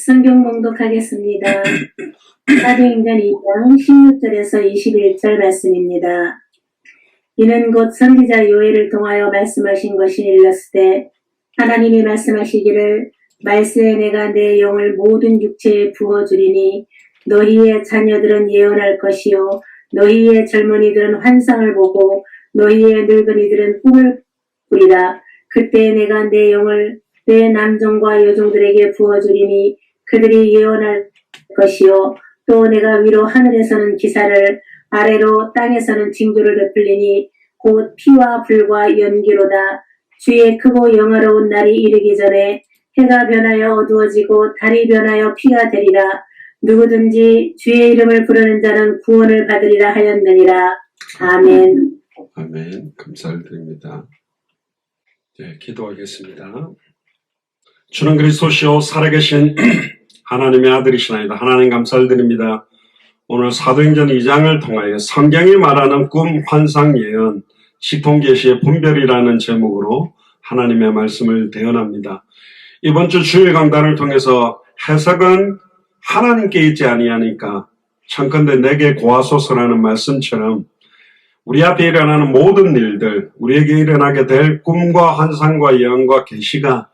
성경 봉독하겠습니다. 사도행전 2장 16절에서 21절 말씀입니다. 이는 곧 선지자 요엘을 통하여 말씀하신 것이 일렀으되 하나님이 말씀하시기를 말세에 내가 내 영을 모든 육체에 부어주리니 너희의 자녀들은 예언할 것이요 너희의 젊은이들은 환상을 보고 너희의 늙은이들은 꿈을 꾸리라. 그때 내가 내 영을 내 남종과 여종들에게 부어주리니 그들이 예언할 것이요 또 내가 위로 하늘에서는 기사를 아래로 땅에서는 징조를 베풀리니 곧 피와 불과 연기로다. 주의 크고 영화로운 날이 이르기 전에 해가 변하여 어두워지고 달이 변하여 피가 되리라. 누구든지 주의 이름을 부르는 자는 구원을 받으리라 하였느니라. 아멘. 아멘. 감사를 드립니다. 네, 기도하겠습니다. 주는 그리스도시요 살아계신 하나님의 아들이시나이다. 하나님 감사를 드립니다. 오늘 사도행전 2장을 통하여 성경이 말하는 꿈, 환상, 예언, 식통계시의 분별이라는 제목으로 하나님의 말씀을 대언합니다. 이번 주 주일 강단을 통해서 해석은 하나님께 있지 아니하니까 청컨대 내게 고하소서라는 말씀처럼 우리 앞에 일어나는 모든 일들, 우리에게 일어나게 될 꿈과 환상과 예언과 계시가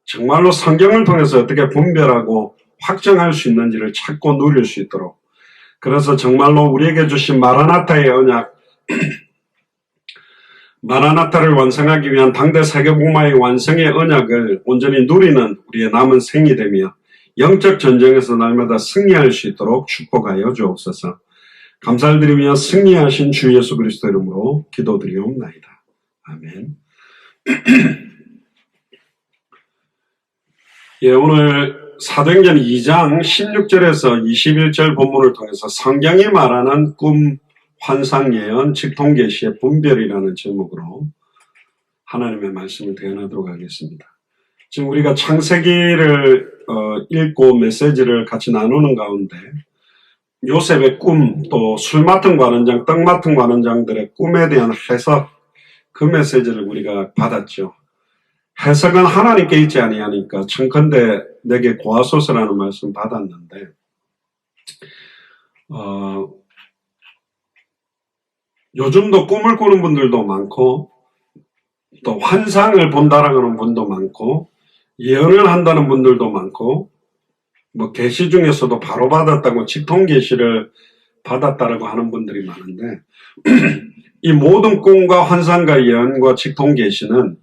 정말로 성경을 통해서 어떻게 분별하고 확정할 수 있는지를 찾고 누릴 수 있도록, 그래서 정말로 우리에게 주신 마라나타의 언약, 마라나타를 완성하기 위한 당대 세계복음화의 완성의 언약을 온전히 누리는 우리의 남은 생이 되며 영적 전쟁에서 날마다 승리할 수 있도록 축복하여 주옵소서. 감사를 드리며 승리하신 주 예수 그리스도 이름으로 기도드리옵나이다. 아멘. 예, 오늘 사도행전 2장 16절에서 21절 본문을 통해서 성경이 말하는 꿈, 환상, 예언, 직통계시의 분별이라는 제목으로 하나님의 말씀을 대언하도록 하겠습니다. 지금 우리가 창세기를 읽고 메시지를 같이 나누는 가운데 요셉의 꿈, 또 술 맡은 관원장, 떡 맡은 관원장들의 꿈에 대한 해석, 그 메시지를 우리가 받았죠. 해석은 하나님께 있지 아니하니까 청컨대 내게 고하소서라는 말씀 받았는데, 요즘도 꿈을 꾸는 분들도 많고 또 환상을 본다라고 하는 분도 많고 예언을 한다는 분들도 많고, 뭐 계시 중에서도 바로 받았다고 직통계시를 받았다라고 하는 분들이 많은데 이 모든 꿈과 환상과 예언과 직통계시는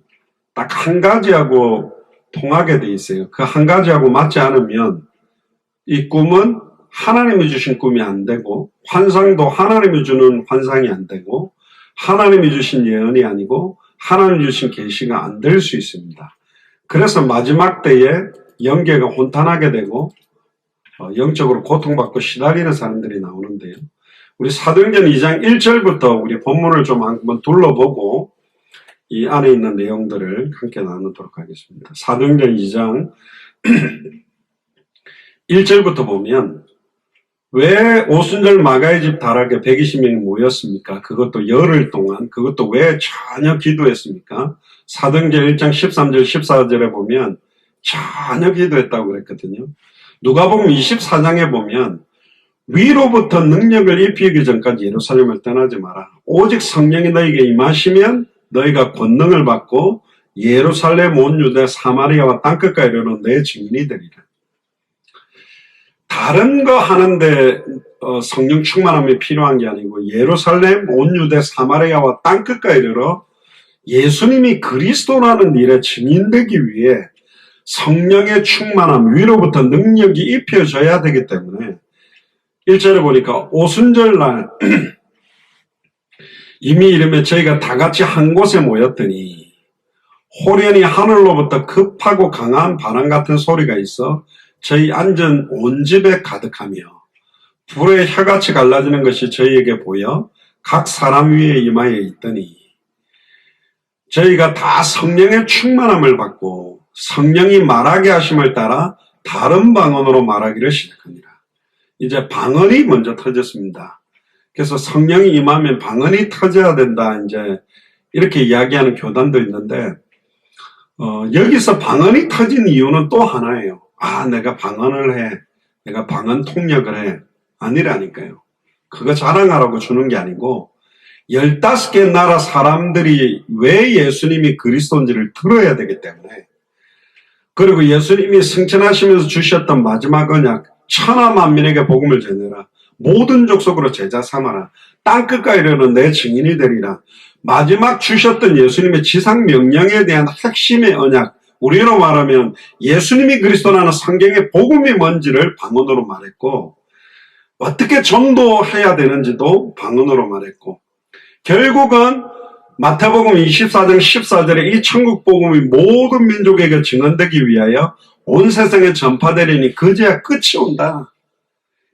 딱 한 가지하고 통하게 돼 있어요. 그 한 가지하고 맞지 않으면 이 꿈은 하나님이 주신 꿈이 안 되고, 환상도 하나님이 주는 환상이 안 되고, 하나님이 주신 예언이 아니고 하나님이 주신 계시가 안 될 수 있습니다. 그래서 마지막 때에 영계가 혼탄하게 되고 영적으로 고통받고 시달리는 사람들이 나오는데요. 우리 사도행전 2장 1절부터 우리 본문을 좀 한번 둘러보고 이 안에 있는 내용들을 함께 나누도록 하겠습니다. 사도행전 2장 1절부터 보면 왜 오순절 마가의 집 다락에 120명이 모였습니까? 그것도 열흘 동안, 그것도 왜 전혀 기도했습니까? 사도행전 1장 13절 14절에 보면 전혀 기도했다고 그랬거든요. 누가복음 24장에 보면 위로부터 능력을 입히기 전까지 예루살렘을 떠나지 마라. 오직 성령이 너에게 임하시면 너희가 권능을 받고 예루살렘 온 유대 사마리아와 땅끝까지 이르러 내 증인이 되리라. 다른 거 하는데 성령 충만함이 필요한 게 아니고 예루살렘 온 유대 사마리아와 땅끝까지 이르러 예수님이 그리스도라는 일에 증인되기 위해 성령의 충만함, 위로부터 능력이 입혀져야 되기 때문에 1절에 보니까 오순절날 이미 이르며 저희가 다 같이 한 곳에 모였더니 호련히 하늘로부터 급하고 강한 바람 같은 소리가 있어 저희 앉은 온 집에 가득하며 불의 혀같이 갈라지는 것이 저희에게 보여 각 사람 위에 임하여 있더니 저희가 다 성령의 충만함을 받고 성령이 말하게 하심을 따라 다른 방언으로 말하기를 시작합니다. 이제 방언이 먼저 터졌습니다. 그래서 성령이 임하면 방언이 터져야 된다, 이제 이렇게 이야기하는 교단도 있는데 여기서 방언이 터진 이유는 또 하나예요. 내가 방언을 해. 내가 방언 통역을 해. 아니라니까요. 그거 자랑하라고 주는 게 아니고 15개 나라 사람들이 왜 예수님이 그리스도인지를 들어야 되기 때문에, 그리고 예수님이 승천하시면서 주셨던 마지막 언약, 천하 만민에게 복음을 전해라. 모든 족속으로 제자 삼아라. 땅끝까지 이르는 내 증인이 되리라. 마지막 주셨던 예수님의 지상 명령에 대한 핵심의 언약, 우리로 말하면 예수님이 그리스도라는 성경의 복음이 뭔지를 방언으로 말했고, 어떻게 전도해야 되는지도 방언으로 말했고, 결국은 마태복음 24장 14절에 이 천국 복음이 모든 민족에게 증언되기 위하여 온 세상에 전파되리니 그제야 끝이 온다.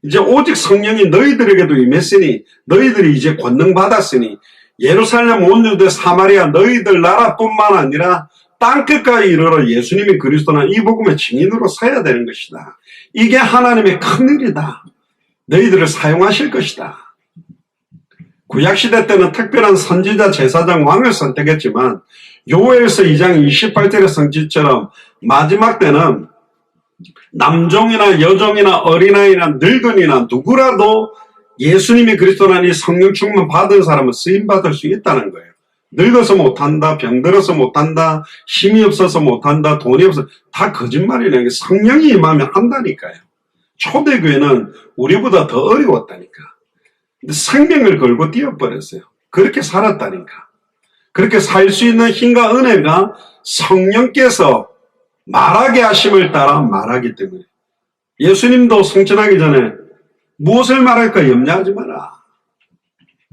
이제 오직 성령이 너희들에게도 임했으니 너희들이 이제 권능 받았으니 예루살렘 온 유대 사마리아 너희들 나라뿐만 아니라 땅끝까지 이르러 예수님이 그리스도나 이 복음의 증인으로 서야 되는 것이다. 이게 하나님의 큰일이다. 너희들을 사용하실 것이다. 구약시대 때는 특별한 선지자, 제사장, 왕을 선택했지만 요엘서 2장 28절의 성취처럼 마지막 때는 남종이나 여종이나 어린아이나 늙은이나 누구라도 예수님이 그리스도라니 성령 충만 받은 사람은 쓰임받을 수 있다는 거예요. 늙어서 못한다, 병들어서 못한다, 힘이 없어서 못한다, 돈이 없어서 다 거짓말이라는 게 성령이 임하면 한다니까요. 초대교회는 우리보다 더 어려웠다니까. 근데 생명을 걸고 뛰어버렸어요. 그렇게 살았다니까. 그렇게 살 수 있는 힘과 은혜가 성령께서 말하게 하심을 따라 말하기 때문에, 예수님도 승천하기 전에 무엇을 말할까 염려하지 마라.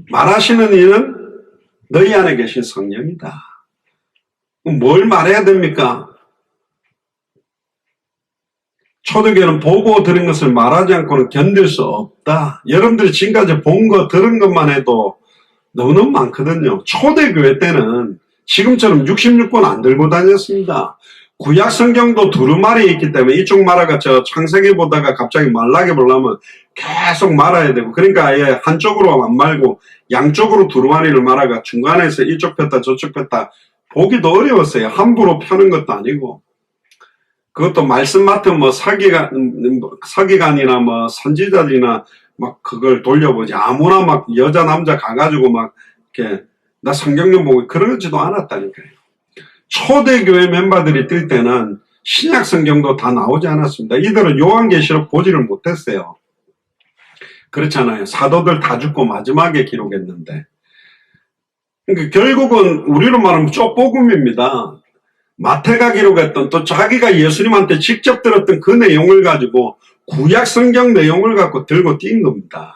말하시는 이는 너희 안에 계신 성령이다. 뭘 말해야 됩니까? 초대교회는 보고 들은 것을 말하지 않고는 견딜 수 없다. 여러분들이 지금까지 본 거 들은 것만 해도 너무너무 많거든요. 초대교회 때는 지금처럼 66권 안 들고 다녔습니다. 구약 성경도 두루마리 있기 때문에 이쪽 말아가 저 창세기 보다가 갑자기 말라게 보려면 계속 말아야 되고, 그러니까 아예 한쪽으로 안 말고 양쪽으로 두루마리를 말아가 중간에서 이쪽 폈다 저쪽 폈다 보기도 어려웠어요. 함부로 펴는 것도 아니고. 그것도 말씀 맡은 서기관이나 뭐 선지자들이나 막 그걸 돌려보지. 아무나 막 여자 남자 가가지고 막 이렇게 나 성경 좀 보고 그러지도 않았다니까요. 초대교회 멤버들이 뜰 때는 신약 성경도 다 나오지 않았습니다. 이들은 요한계시록 보지를 못했어요. 그렇잖아요. 사도들 다 죽고 마지막에 기록했는데. 그러니까 결국은 우리로 말하면 쪽복음입니다. 마태가 기록했던, 또 자기가 예수님한테 직접 들었던 그 내용을 가지고 구약 성경 내용을 갖고 들고 뛴 겁니다.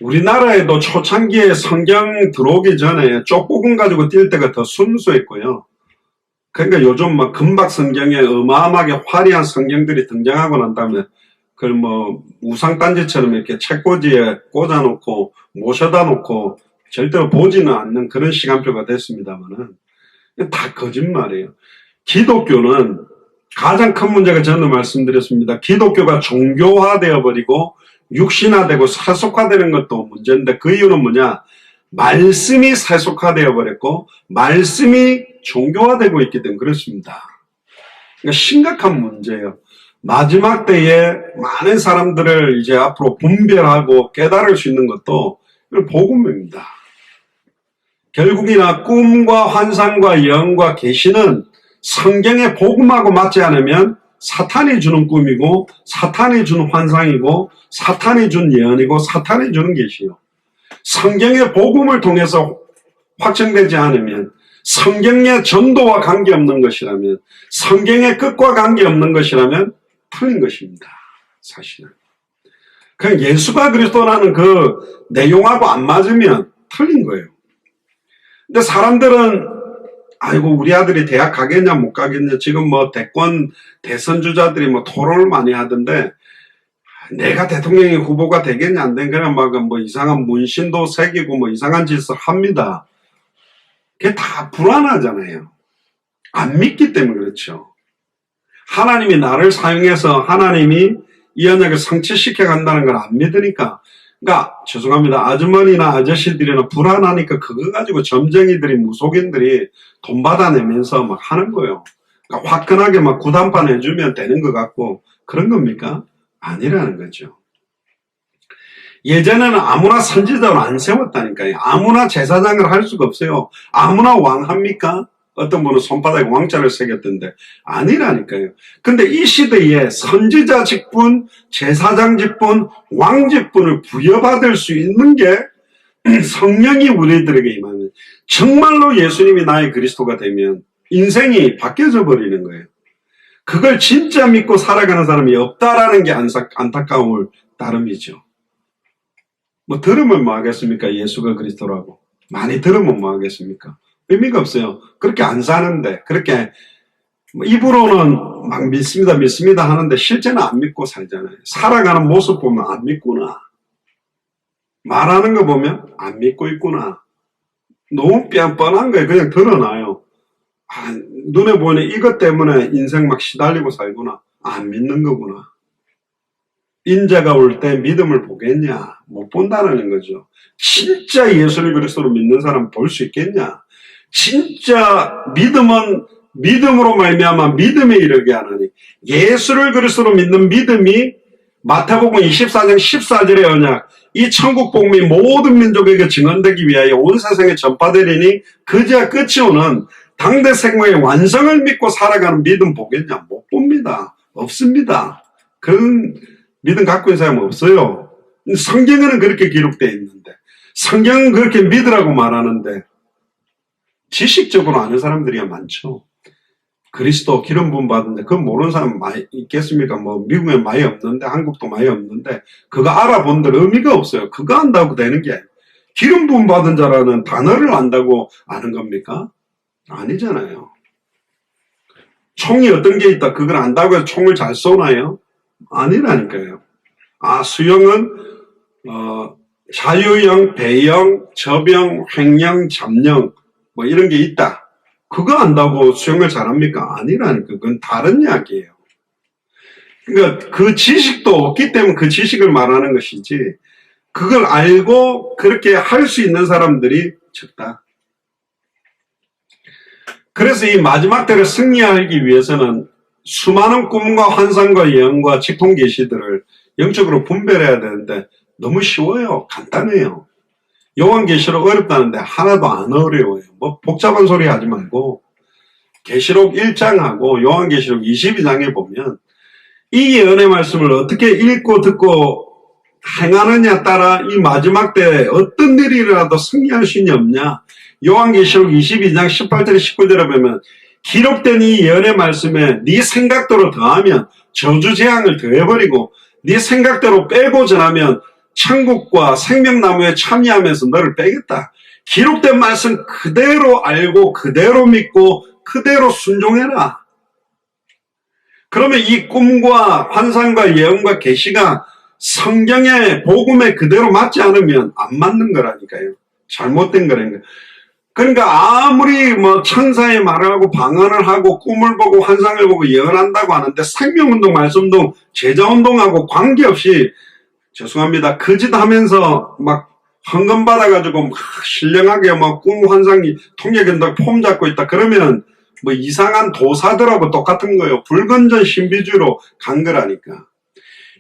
우리나라에도 초창기에 성경 들어오기 전에 쪽복음 가지고 뛸 때가 더 순수했고요. 그러니까 요즘 막 금박 성경에 어마어마하게 화려한 성경들이 등장하고 난 다음에 그걸 뭐 우상단지처럼 이렇게 책꽂이에 꽂아놓고 모셔다 놓고 절대로 보지는 않는 그런 시간표가 됐습니다만은 다 거짓말이에요. 기독교는 가장 큰 문제가 저는 말씀드렸습니다. 기독교가 종교화되어 버리고 육신화되고 세속화되는 것도 문제인데, 그 이유는 뭐냐? 말씀이 세속화되어 버렸고 말씀이 종교화되고 있기 때문에 그렇습니다. 그러니까 심각한 문제예요. 마지막 때에 많은 사람들을 이제 앞으로 분별하고 깨달을 수 있는 것도 복음입니다. 결국이나 꿈과 환상과 예언과 계시는 성경의 복음하고 맞지 않으면 사탄이 주는 꿈이고 사탄이 주는 환상이고 사탄이 준 예언이고 사탄이 주는 계시요. 성경의 복음을 통해서 확정되지 않으면, 성경의 전도와 관계없는 것이라면, 성경의 끝과 관계없는 것이라면 틀린 것입니다. 사실은. 그냥 예수가 그리스도라는 그 내용하고 안 맞으면 틀린 거예요. 근데 사람들은 아이고 우리 아들이 대학 가겠냐 못 가겠냐, 지금 뭐 대선 주자들이 뭐 토론을 많이 하던데 내가 대통령의 후보가 되겠냐 안 되겠냐 막 뭐 이상한 문신도 새기고 뭐 이상한 짓을 합니다. 그게 다 불안하잖아요. 안 믿기 때문에 그렇죠. 하나님이 나를 사용해서 하나님이 이 언약을 성취시켜 간다는 걸 안 믿으니까, 그러니까 죄송합니다. 아주머니나 아저씨들이나 불안하니까 그거 가지고 점쟁이들이 무속인들이 돈 받아내면서 막 하는 거예요. 그러니까 화끈하게 막 구단판 해주면 되는 것 같고 그런 겁니까? 아니라는 거죠. 예전에는 아무나 선지자로 안 세웠다니까요. 아무나 제사장을 할 수가 없어요. 아무나 왕 합니까? 어떤 분은 손바닥에 왕자를 새겼던데 아니라니까요. 근데 이 시대에 선지자 직분, 제사장 직분, 왕 직분을 부여받을 수 있는 게 성령이 우리들에게 임하면 정말로 예수님이 나의 그리스도가 되면 인생이 바뀌어져 버리는 거예요. 그걸 진짜 믿고 살아가는 사람이 없다라는 게 안타까움을 따름이죠. 뭐 들으면 뭐 하겠습니까? 예수가 그리스도라고. 많이 들으면 뭐 하겠습니까? 의미가 없어요. 그렇게 안 사는데 그렇게 뭐 입으로는 막 믿습니다 하는데 실제는 안 믿고 살잖아요. 살아가는 모습 보면 안 믿구나. 말하는 거 보면 안 믿고 있구나. 너무 뻔뻔한 거예요. 그냥 드러나요. 눈에 보이는 이것 때문에 인생 막 시달리고 살구나. 안 믿는 거구나. 인자가 올 때 믿음을 보겠냐? 못 본다는 거죠. 진짜 예수를 그리스도로 믿는 사람 볼 수 있겠냐? 진짜 믿음은 믿음으로 말미암아 믿음에 이르게 하나니 예수를 그리스도로 믿는 믿음이 마태복음 24장 14절의 언약 이 천국 복음이 모든 민족에게 증언되기 위하여 온 세상에 전파되리니 그제야 끝이 오는 당대 생명의 완성을 믿고 살아가는 믿음 보겠냐? 못 봅니다. 없습니다. 그런 믿음 갖고 있는 사람은 없어요. 성경에는 그렇게 기록되어 있는데 성경은 그렇게 믿으라고 말하는데 지식적으로 아는 사람들이 많죠. 그리스도 기름 부음 받는데 그건 모르는 사람 많이 있겠습니까? 뭐 미국에 많이 없는데 한국도 많이 없는데 그거 알아본들 의미가 없어요. 그거 안다고 되는 게 기름 부음 받은 자라는 단어를 안다고 아는 겁니까? 아니잖아요. 총이 어떤 게 있다 그걸 안다고 해서 총을 잘 쏘나요? 아니라니까요. 수영은 자유형, 배영, 저병, 횡령, 잡령 뭐 이런 게 있다. 그거 안다고 수영을 잘합니까? 아니라니까. 그건 다른 이야기예요. 그러니까 그 지식도 없기 때문에 그 지식을 말하는 것이지 그걸 알고 그렇게 할 수 있는 사람들이 적다. 그래서 이 마지막 때를 승리하기 위해서는 수많은 꿈과 환상과 예언과 직통 계시들을 영적으로 분별해야 되는데 너무 쉬워요. 간단해요. 요한계시록 어렵다는데 하나도 안 어려워요. 뭐 복잡한 소리 하지 말고 계시록 1장하고 요한계시록 22장에 보면 이 예언의 말씀을 어떻게 읽고 듣고 행하느냐에 따라 이 마지막 때 어떤 일이 일어나도 승리할 수 있냐 없냐. 요한계시록 22장 18절 19절에 보면 기록된 이 예언의 말씀에 네 생각대로 더하면 저주 재앙을 더해버리고 네 생각대로 빼고 전하면 천국과 생명나무에 참여하면서 너를 빼겠다. 기록된 말씀 그대로 알고 그대로 믿고 그대로 순종해라. 그러면 이 꿈과 환상과 예언과 계시가 성경의 복음에 그대로 맞지 않으면 안 맞는 거라니까요. 잘못된 거라니까요. 그러니까 아무리 뭐 천사의 말을 하고 방언을 하고 꿈을 보고 환상을 보고 예언한다고 하는데 생명운동, 말씀운동, 제자운동하고 관계없이 죄송합니다. 그 짓 하면서 막 헌금 받아가지고 막 신령하게 막 꿈 환상이 통역한다고 폼 잡고 있다. 그러면 뭐 이상한 도사들하고 똑같은 거예요. 불건전 신비주의로 간 거라니까.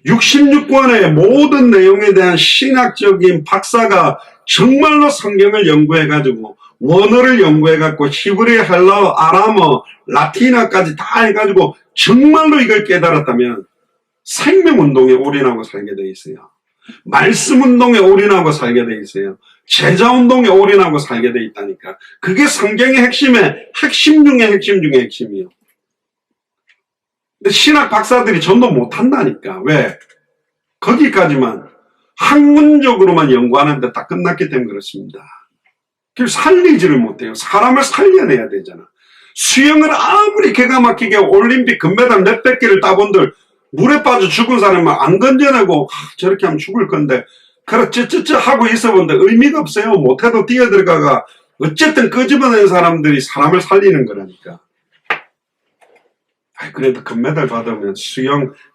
66권의 모든 내용에 대한 신학적인 박사가 정말로 성경을 연구해가지고 원어를 연구해갖고 히브리, 헬라어, 아람어, 라틴어까지 다 해가지고 정말로 이걸 깨달았다면 생명운동에 올인하고 살게 돼 있어요. 말씀운동에 올인하고 살게 돼 있어요. 제자운동에 올인하고 살게 돼 있다니까. 그게 성경의 핵심의 핵심 중에 핵심 중에 핵심이에요. 근데 신학 박사들이 전도 못한다니까. 왜? 거기까지만 학문적으로만 연구하는데 다 끝났기 때문에 그렇습니다. 그걸 살리지를 못해요. 사람을 살려내야 되잖아. 수영을 아무리 기가 막히게 올림픽 금메달 몇백 개를 따본들 물에 빠져 죽은 사람은 안 건져내고 저렇게 하면 죽을 건데 그렇 ጭጭጭ 하고 있어본데 의미가 없어요. 못해도 뛰어들어가가 어쨌든 끄집어낸 사람들이 사람을 살리는 거라니까. 그래도 금메달 받으면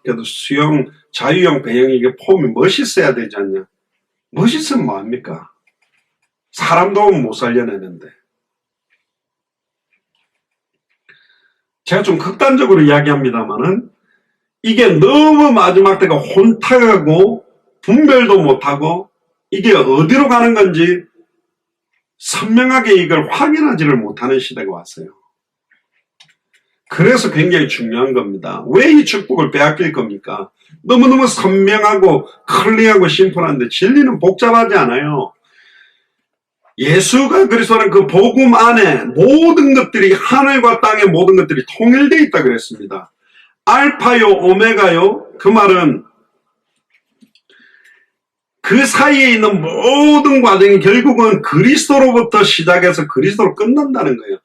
그래도 수영, 자유형, 배영 이게 폼이 멋있어야 되지 않냐. 멋있으면 뭐합니까? 사람도 못 살려내는데. 제가 좀 극단적으로 이야기합니다만은 이게 너무 마지막 때가 혼탁하고 분별도 못하고 이게 어디로 가는 건지 선명하게 이걸 확인하지를 못하는 시대가 왔어요. 그래서 굉장히 중요한 겁니다. 왜 이 축복을 빼앗길 겁니까? 너무너무 선명하고 클리어하고 심플한데 진리는 복잡하지 않아요. 예수가 그리스도는 그 복음 안에 모든 것들이 하늘과 땅의 모든 것들이 통일되어 있다 그랬습니다. 알파요 오메가요. 그 말은 그 사이에 있는 모든 과정이 결국은 그리스도로부터 시작해서 그리스도로 끝난다는 거예요.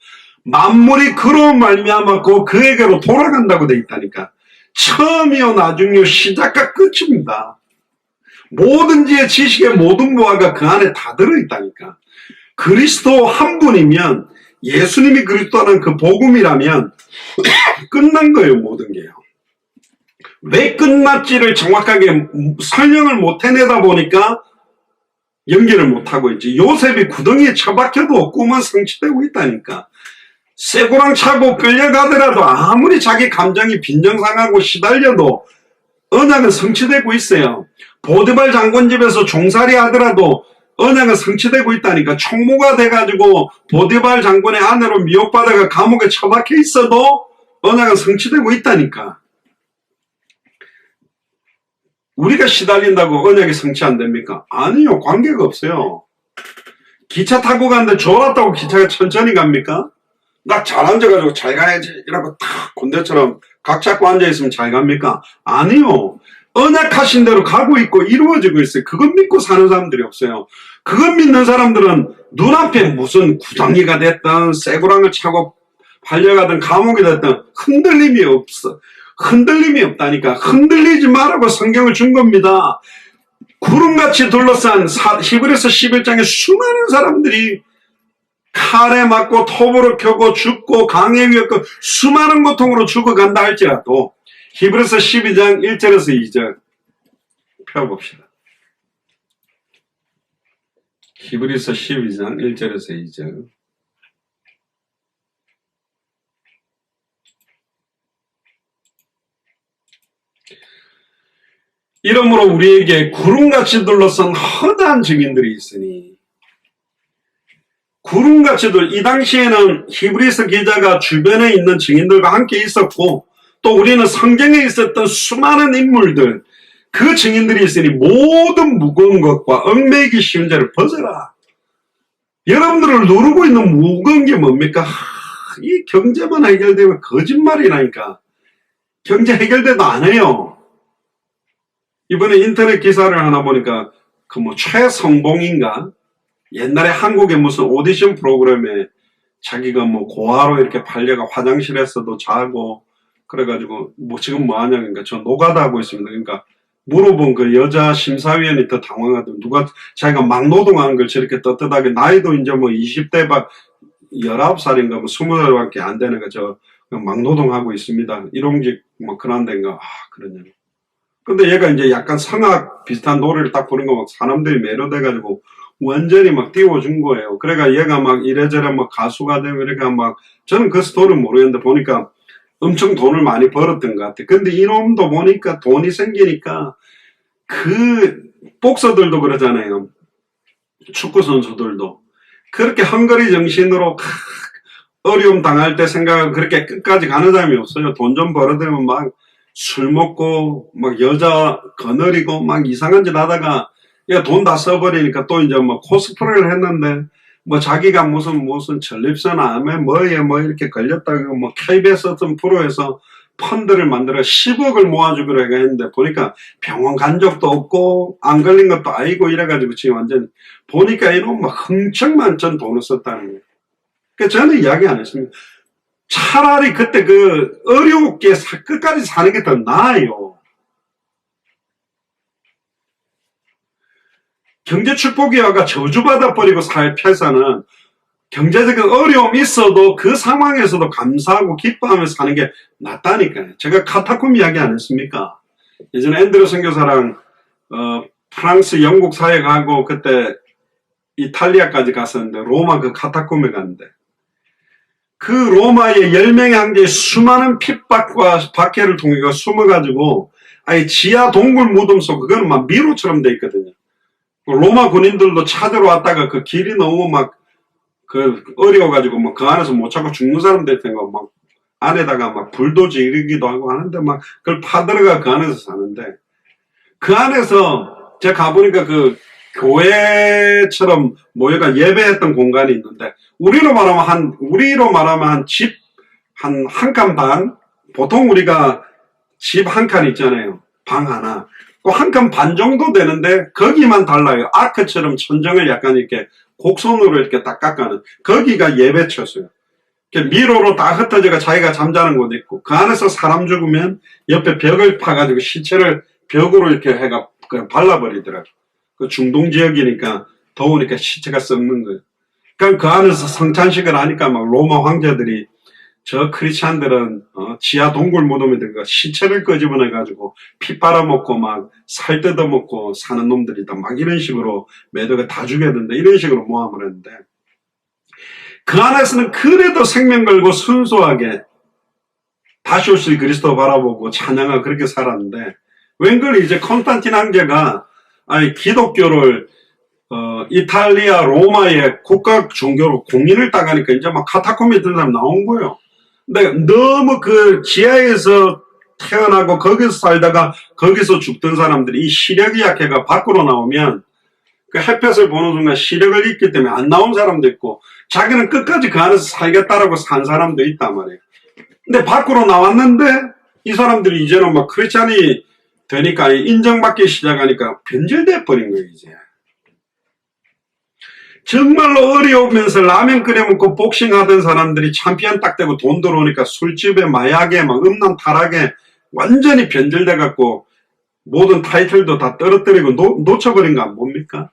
만물이 그로 말미암아 그에게로 돌아간다고 돼 있다니까. 처음이요 나중이요 시작과 끝입니다. 뭐든지의 지식의 모든 무화가 그 안에 다 들어있다니까. 그리스도 한 분이면 예수님이 그리스도라는 그 복음이라면 끝난 거예요. 모든 게요. 왜 끝났지를 정확하게 설명을 못 해내다 보니까 연기를 못하고 있지. 요셉이 구덩이에 처박혀도 꿈은 성취되고 있다니까. 쇠고랑 차고 끌려가더라도 아무리 자기 감정이 빈정상하고 시달려도 언약은 성취되고 있어요. 보디발 장군 집에서 종살이 하더라도 언약은 성취되고 있다니까. 총무가 돼가지고 보디발 장군의 아내로 미혹받아가 감옥에 처박혀 있어도 언약은 성취되고 있다니까. 우리가 시달린다고 언약이 성취 안 됩니까? 아니요. 관계가 없어요. 기차 타고 가는데 졸았다고 기차가 천천히 갑니까? 나 잘 앉아가지고 잘 가야지 이러고 탁 군대처럼 각 잡고 앉아있으면 잘 갑니까? 아니요. 언약하신 대로 가고 있고 이루어지고 있어요. 그것 믿고 사는 사람들이 없어요. 그것 믿는 사람들은 눈앞에 무슨 구덩이가 됐든 쇠고랑을 차고 팔려가든 감옥이 됐든 흔들림이 없어. 흔들림이 없다니까. 흔들리지 말라고 성경을 준 겁니다. 구름같이 둘러싼 히브리서 11장에 수많은 사람들이 칼에 맞고 톱으로 켜고 죽고 강에 위협고 수많은 고통으로 죽어간다 할지라도 히브리서 12장 1절에서 2절 펴봅시다. 히브리서 12장 1절에서 2절. 이러므로 우리에게 구름같이 둘러싼 허다한 증인들이 있으니, 구름같이 이 당시에는 히브리서 기자가 주변에 있는 증인들과 함께 있었고 또 우리는 성경에 있었던 수많은 인물들, 그 증인들이 있으니 모든 무거운 것과 얽매이기 쉬운 죄를 벗어라. 여러분들을 누르고 있는 무거운 게 뭡니까? 이 경제만 해결되면 거짓말이라니까. 경제 해결돼도 안 해요. 이번에 인터넷 기사를 하나 보니까 그 뭐 최성봉인가? 옛날에 한국의 무슨 오디션 프로그램에 자기가 뭐 고아로 이렇게 팔려가 화장실에서도 자고 그래가지고 뭐 지금 뭐 하냐 그러니까 저 노가다 하고 있습니다. 그러니까 물어본 그 여자 심사위원이 더 당황하더라고요. 누가 자기가 막 노동하는 걸 저렇게 떳떳하게 나이도 이제 뭐 20대 막 19살인가 뭐 20살밖에 안 되는 거 저 막 노동하고 있습니다. 일용직 뭐 그런 데인가. 아 그러냐. 근데 얘가 이제 약간 성악 비슷한 노래를 딱 부른 거 막 사람들이 매료돼가지고 완전히 막 띄워준 거예요. 그러니까 얘가 막 이래저래 막 가수가 되고 이렇게 막 저는 그 스토리는 모르겠는데 보니까 엄청 돈을 많이 벌었던 것 같아. 근데 이놈도 보니까 돈이 생기니까 그 복서들도 그러잖아요. 축구 선수들도 그렇게 헝거리 정신으로 어려움 당할 때 생각하고 그렇게 끝까지 가는 사람이 없어요. 돈 좀 벌어들면 막 술 먹고 막 여자 거느리고 막 이상한 짓 하다가 돈 다 써버리니까 또 이제 뭐 코스프레를 했는데 뭐 자기가 무슨 전립선 암에 뭐에 뭐 이렇게 걸렸다고 뭐 KBS 어떤 프로에서 펀드를 만들어 10억을 모아주기로 했는데 보니까 병원 간 적도 없고 안 걸린 것도 아니고 이래가지고 지금 완전 보니까 이놈 막 흥청만천 돈을 썼다는 거예요. 그러니까 저는 이야기 안 했습니다. 차라리 그때 그 어렵게 끝까지 사는 게 더 나아요. 경제 축복이어가 저주받아 버리고 살 패사는 경제적인 어려움이 있어도 그 상황에서도 감사하고 기뻐하면서 사는 게 낫다니까요. 제가 카타콤 이야기 안 했습니까? 예전에 앤드류 선교사랑 프랑스 영국 사회 가고 그때 이탈리아까지 갔었는데 로마 그 카타콤에 갔는데 그 로마의 10명의 황제의 수많은 핍박과 박해를 통해 숨어가지고 아예 지하 동굴 무덤 속 그거는 막 미로처럼 돼 있거든요. 로마 군인들도 찾으러 왔다가 그 길이 너무 막 그 어려워가지고 뭐 그 안에서 못 찾고 죽는 사람들 있다가 막 안에다가 막 불도 지르기도 하고 하는데 막 그걸 파들어가 그 안에서 사는데 그 안에서 제가 가보니까 그 교회처럼 모여가 예배했던 공간이 있는데 우리로 말하면 한 집 한 칸 반, 보통 우리가 집 한 칸 있잖아요. 방 하나. 그 한 칸 반 정도 되는데 거기만 달라요. 아크처럼 천정을 약간 이렇게 곡선으로 이렇게 딱 깎아는 거기가 예배처였어요. 미로로 다 흩어져가 자기가 잠자는 곳 있고 그 안에서 사람 죽으면 옆에 벽을 파가지고 시체를 벽으로 이렇게 해가 그냥 발라버리더라고. 그 중동 지역이니까 더우니까 시체가 썩는 거예요. 그러니까 그 안에서 성찬식을 하니까 막 로마 황제들이 저 크리스찬들은 지하 동굴 무덤에 들어가 시체를 끄집어내 가지고 피 빨아먹고 막 살 뜯어먹고 사는 놈들이다 막 이런 식으로 매도가 다 죽여야 된다 이런 식으로 모함을 했는데 그 안에서는 그래도 생명 걸고 순수하게 다시 오실 그리스도 바라보고 찬양하고 그렇게 살았는데 웬걸 이제 콘스탄틴 황제가 기독교를 이탈리아 로마의 국가 종교로 공인을 따가니까 이제 막 카타콤에 든 사람 나온 거예요. 근데 너무 그 지하에서 태어나고 거기서 살다가 거기서 죽던 사람들이 이 시력이 약해가 밖으로 나오면 그 햇볕을 보는 순간 시력을 잃기 때문에 안 나온 사람도 있고 자기는 끝까지 그 안에서 살겠다라고 산 사람도 있단 말이에요. 근데 밖으로 나왔는데 이 사람들이 이제는 막 크리스찬이 되니까 인정받기 시작하니까 변질돼 버린 거예요 이제. 정말로 어려우면서 라면 끓여 먹고 복싱하던 사람들이 챔피언 딱 되고 돈 들어오니까 술집에 마약에 막 음란 타락에 완전히 변질돼 갖고 모든 타이틀도 다 떨어뜨리고 놓쳐버린 거 안 봅니까?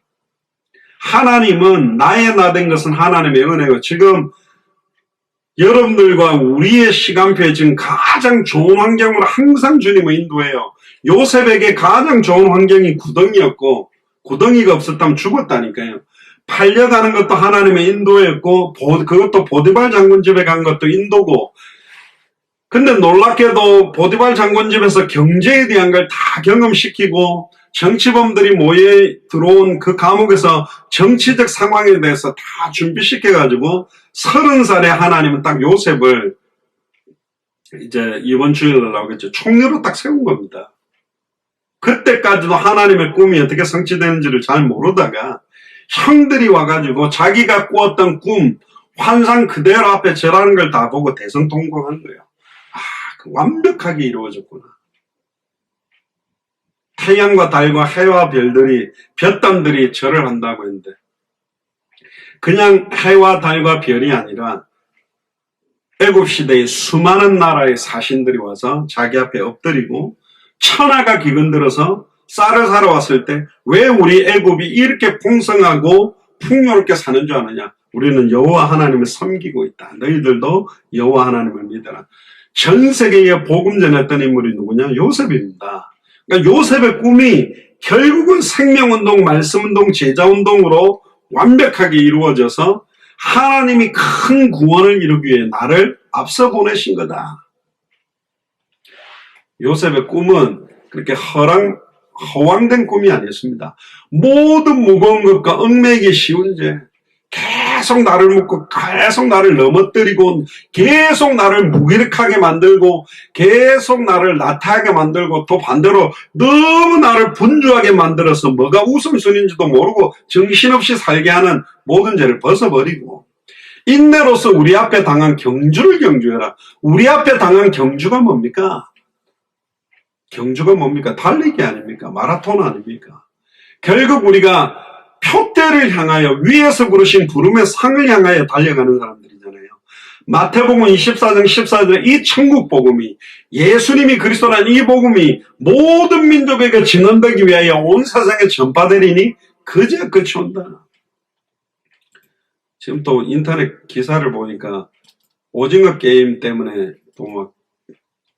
하나님은 나의 나 된 것은 하나님의 은혜고 지금 여러분들과 우리의 시간표에 지금 가장 좋은 환경으로 항상 주님을 인도해요. 요셉에게 가장 좋은 환경이 구덩이였고 구덩이가 없었다면 죽었다니까요. 팔려가는 것도 하나님의 인도였고 그것도 보디발 장군 집에 간 것도 인도고 근데 놀랍게도 보디발 장군 집에서 경제에 대한 걸 다 경험시키고 정치범들이 모여 들어온 그 감옥에서 정치적 상황에 대해서 다 준비시켜가지고 30살에 하나님은 딱 요셉을 이제 이번 주일에 나오겠죠. 총리로 딱 세운 겁니다. 그때까지도 하나님의 꿈이 어떻게 성취되는지를 잘 모르다가 형들이 와가지고 자기가 꾸었던 꿈, 환상 그대로 앞에 절하는 걸 다 보고 대성통곡한 거예요. 완벽하게 이루어졌구나. 태양과 달과 해와 별들이, 볕담들이 절을 한다고 했는데 그냥 해와 달과 별이 아니라 애굽시대의 수많은 나라의 사신들이 와서 자기 앞에 엎드리고 천하가 기근들어서 쌀을 사러 왔을 때 왜 우리 애굽이 이렇게 풍성하고 풍요롭게 사는 줄 아느냐? 우리는 여호와 하나님을 섬기고 있다. 너희들도 여호와 하나님을 믿어라. 전 세계에 복음 전했던 인물이 누구냐? 요셉입니다. 그러니까 요셉의 꿈이 결국은 생명운동, 말씀운동, 제자운동으로 완벽하게 이루어져서 하나님이 큰 구원을 이루기 위해 나를 앞서 보내신 거다. 요셉의 꿈은 그렇게 허황된 꿈이 아니었습니다. 모든 무거운 것과 얽매이기 쉬운 죄, 계속 나를 묶고 계속 나를 넘어뜨리고 계속 나를 무기력하게 만들고 계속 나를 나태하게 만들고 또 반대로 너무 나를 분주하게 만들어서 뭐가 우선순위인지도 모르고 정신없이 살게 하는 모든 죄를 벗어버리고 인내로서 우리 앞에 당한 경주를 경주해라. 우리 앞에 당한 경주가 뭡니까? 경주가 뭡니까? 달리기 아닙니까? 마라톤 아닙니까? 결국 우리가 표대를 향하여 위에서 부르신 부름의 상을 향하여 달려가는 사람들이잖아요. 마태복음 24장 14절에 이 천국 복음이 예수님이 그리스도라는 이 복음이 모든 민족에게 증언되기 위하여 온 세상에 전파되리니 그제 끝이 온다. 지금 또 인터넷 기사를 보니까 오징어 게임 때문에 또 막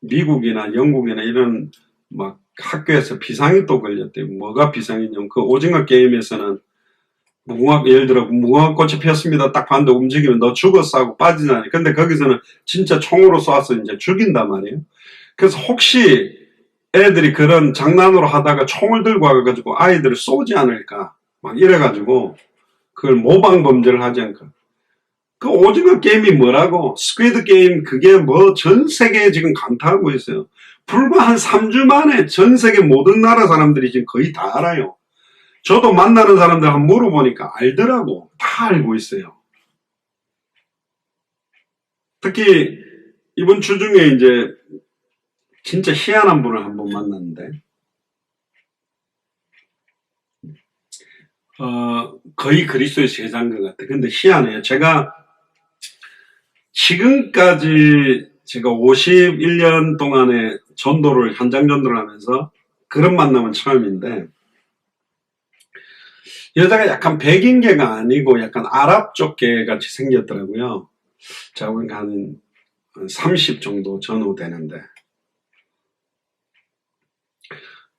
미국이나 영국이나 이런 막 학교에서 비상이 또 걸렸대요. 뭐가 비상이냐면 그 오징어 게임에서는 예를 들어 무궁화꽃이 피었습니다. 딱 봤는데 움직이면 너 죽었어 하고 빠지잖아요. 근데 거기서는 진짜 총으로 쏴서 이제 죽인단 말이에요. 그래서 혹시 애들이 그런 장난으로 하다가 총을 들고 와가지고 아이들을 쏘지 않을까 막 이래가지고 그걸 모방 범죄를 하지 않을까. 그 오징어 게임이 뭐라고 스퀴드 게임 그게 뭐 전 세계에 지금 강타하고 있어요. 불과 한 3주 만에 전 세계 모든 나라 사람들이 지금 거의 다 알아요. 저도 만나는 사람들 한번 물어보니까 알더라고. 다 알고 있어요. 특히 이번 주 중에 이제 진짜 희한한 분을 한번 만났는데 거의 그리스도의 제자인 것 같아. 근데 희한해요. 제가 지금까지 제가 51년 동안의 전도를 현장 전도를 하면서 그런 만남은 처음인데 여자가 약간 백인계가 아니고 약간 아랍족계 같이 생겼더라고요. 제가 보니까 한 30 정도 전후 되는데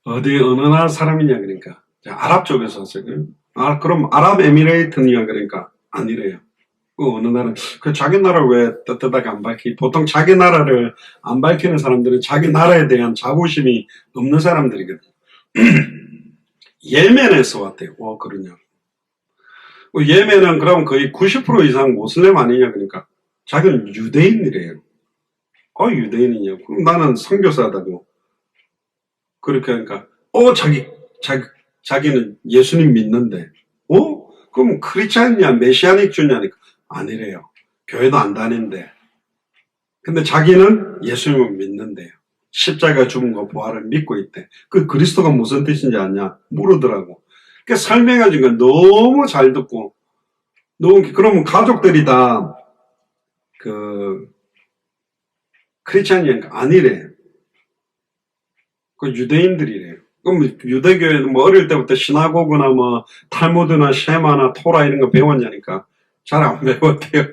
어느 나라 사람이냐 그러니까 아랍 쪽에서 왔어요. 그럼 아랍에미레이트냐 그러니까 아니래요. 어느 나라 그 자기 나라를 왜 떳떳하게 안 밝히 보통 자기 나라를 안 밝히는 사람들은 자기 나라에 대한 자부심이 없는 사람들이거든요. 예멘에서 왔대요. 그러냐. 예멘은 그럼 거의 90% 이상 모슬렘 아니냐 그러니까 자기는 유대인이래요. 유대인이냐. 그럼 나는 선교사다고. 그렇게 하니까 자기는 예수님 믿는데 그럼 크리스찬이냐 메시아닉 주냐니까 아니래요. 교회도 안 다니는데 근데 자기는 예수님을 믿는데요. 십자가 죽은 거 부활을 믿고 있대. 그 그리스도가 무슨 뜻인지 아냐 물으더라고. 그 설명해 준 건 너무 잘 듣고 그러면 가족들이 다 크리스찬이니까 아니래요. 그 유대인들이래요. 그럼 유대교회는 뭐 어릴 때부터 시나고그나 뭐 탈무드나 쉐마나 토라 이런 거 배웠냐니까 잘 안 배웠대요.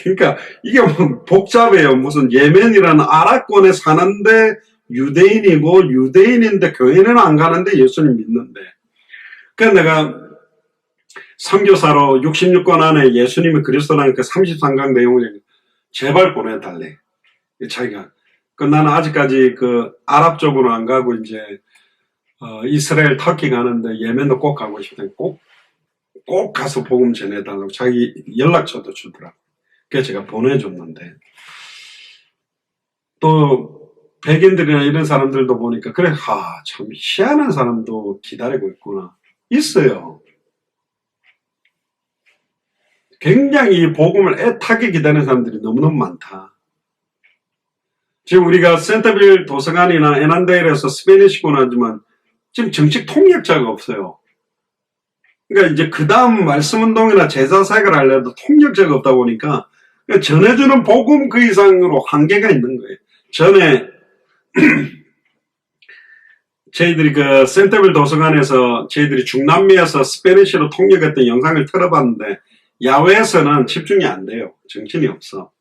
그러니까 이게 뭐 복잡해요. 무슨 예멘이라는 아랍권에 사는데 유대인이고 유대인인데 교회는 안 가는데 예수님 믿는데. 그래서 내가 선교사로 66권 안에 예수님이 그리스도라는 그 33강 내용을 제발 보내달래. 자기가. 나는 아직까지 아랍 쪽으로 안 가고 이제 이스라엘 터키 가는데 예멘도 꼭 가고 싶다. 꼭 가서 복음 전해달라고 자기 연락처도 주더라고. 그래서 제가 보내줬는데 또 백인들이나 이런 사람들도 보니까 그래 참 희한한 사람도 기다리고 있구나. 있어요. 굉장히 이 복음을 애타게 기다리는 사람들이 너무너무 많다. 지금 우리가 센터빌 도서관이나 에난데일에서 스페니시권 하지만 지금 정식 통역자가 없어요. 그러니까 이제 그 다음 말씀운동이나 제자사역을 하려도 통역자가 없다 보니까 전해주는 복음 그 이상으로 한계가 있는 거예요. 전에 저희들이 센터빌 도서관에서 저희들이 중남미에서 스페니쉬로 통역했던 영상을 틀어봤는데 야외에서는 집중이 안 돼요. 정신이 없어.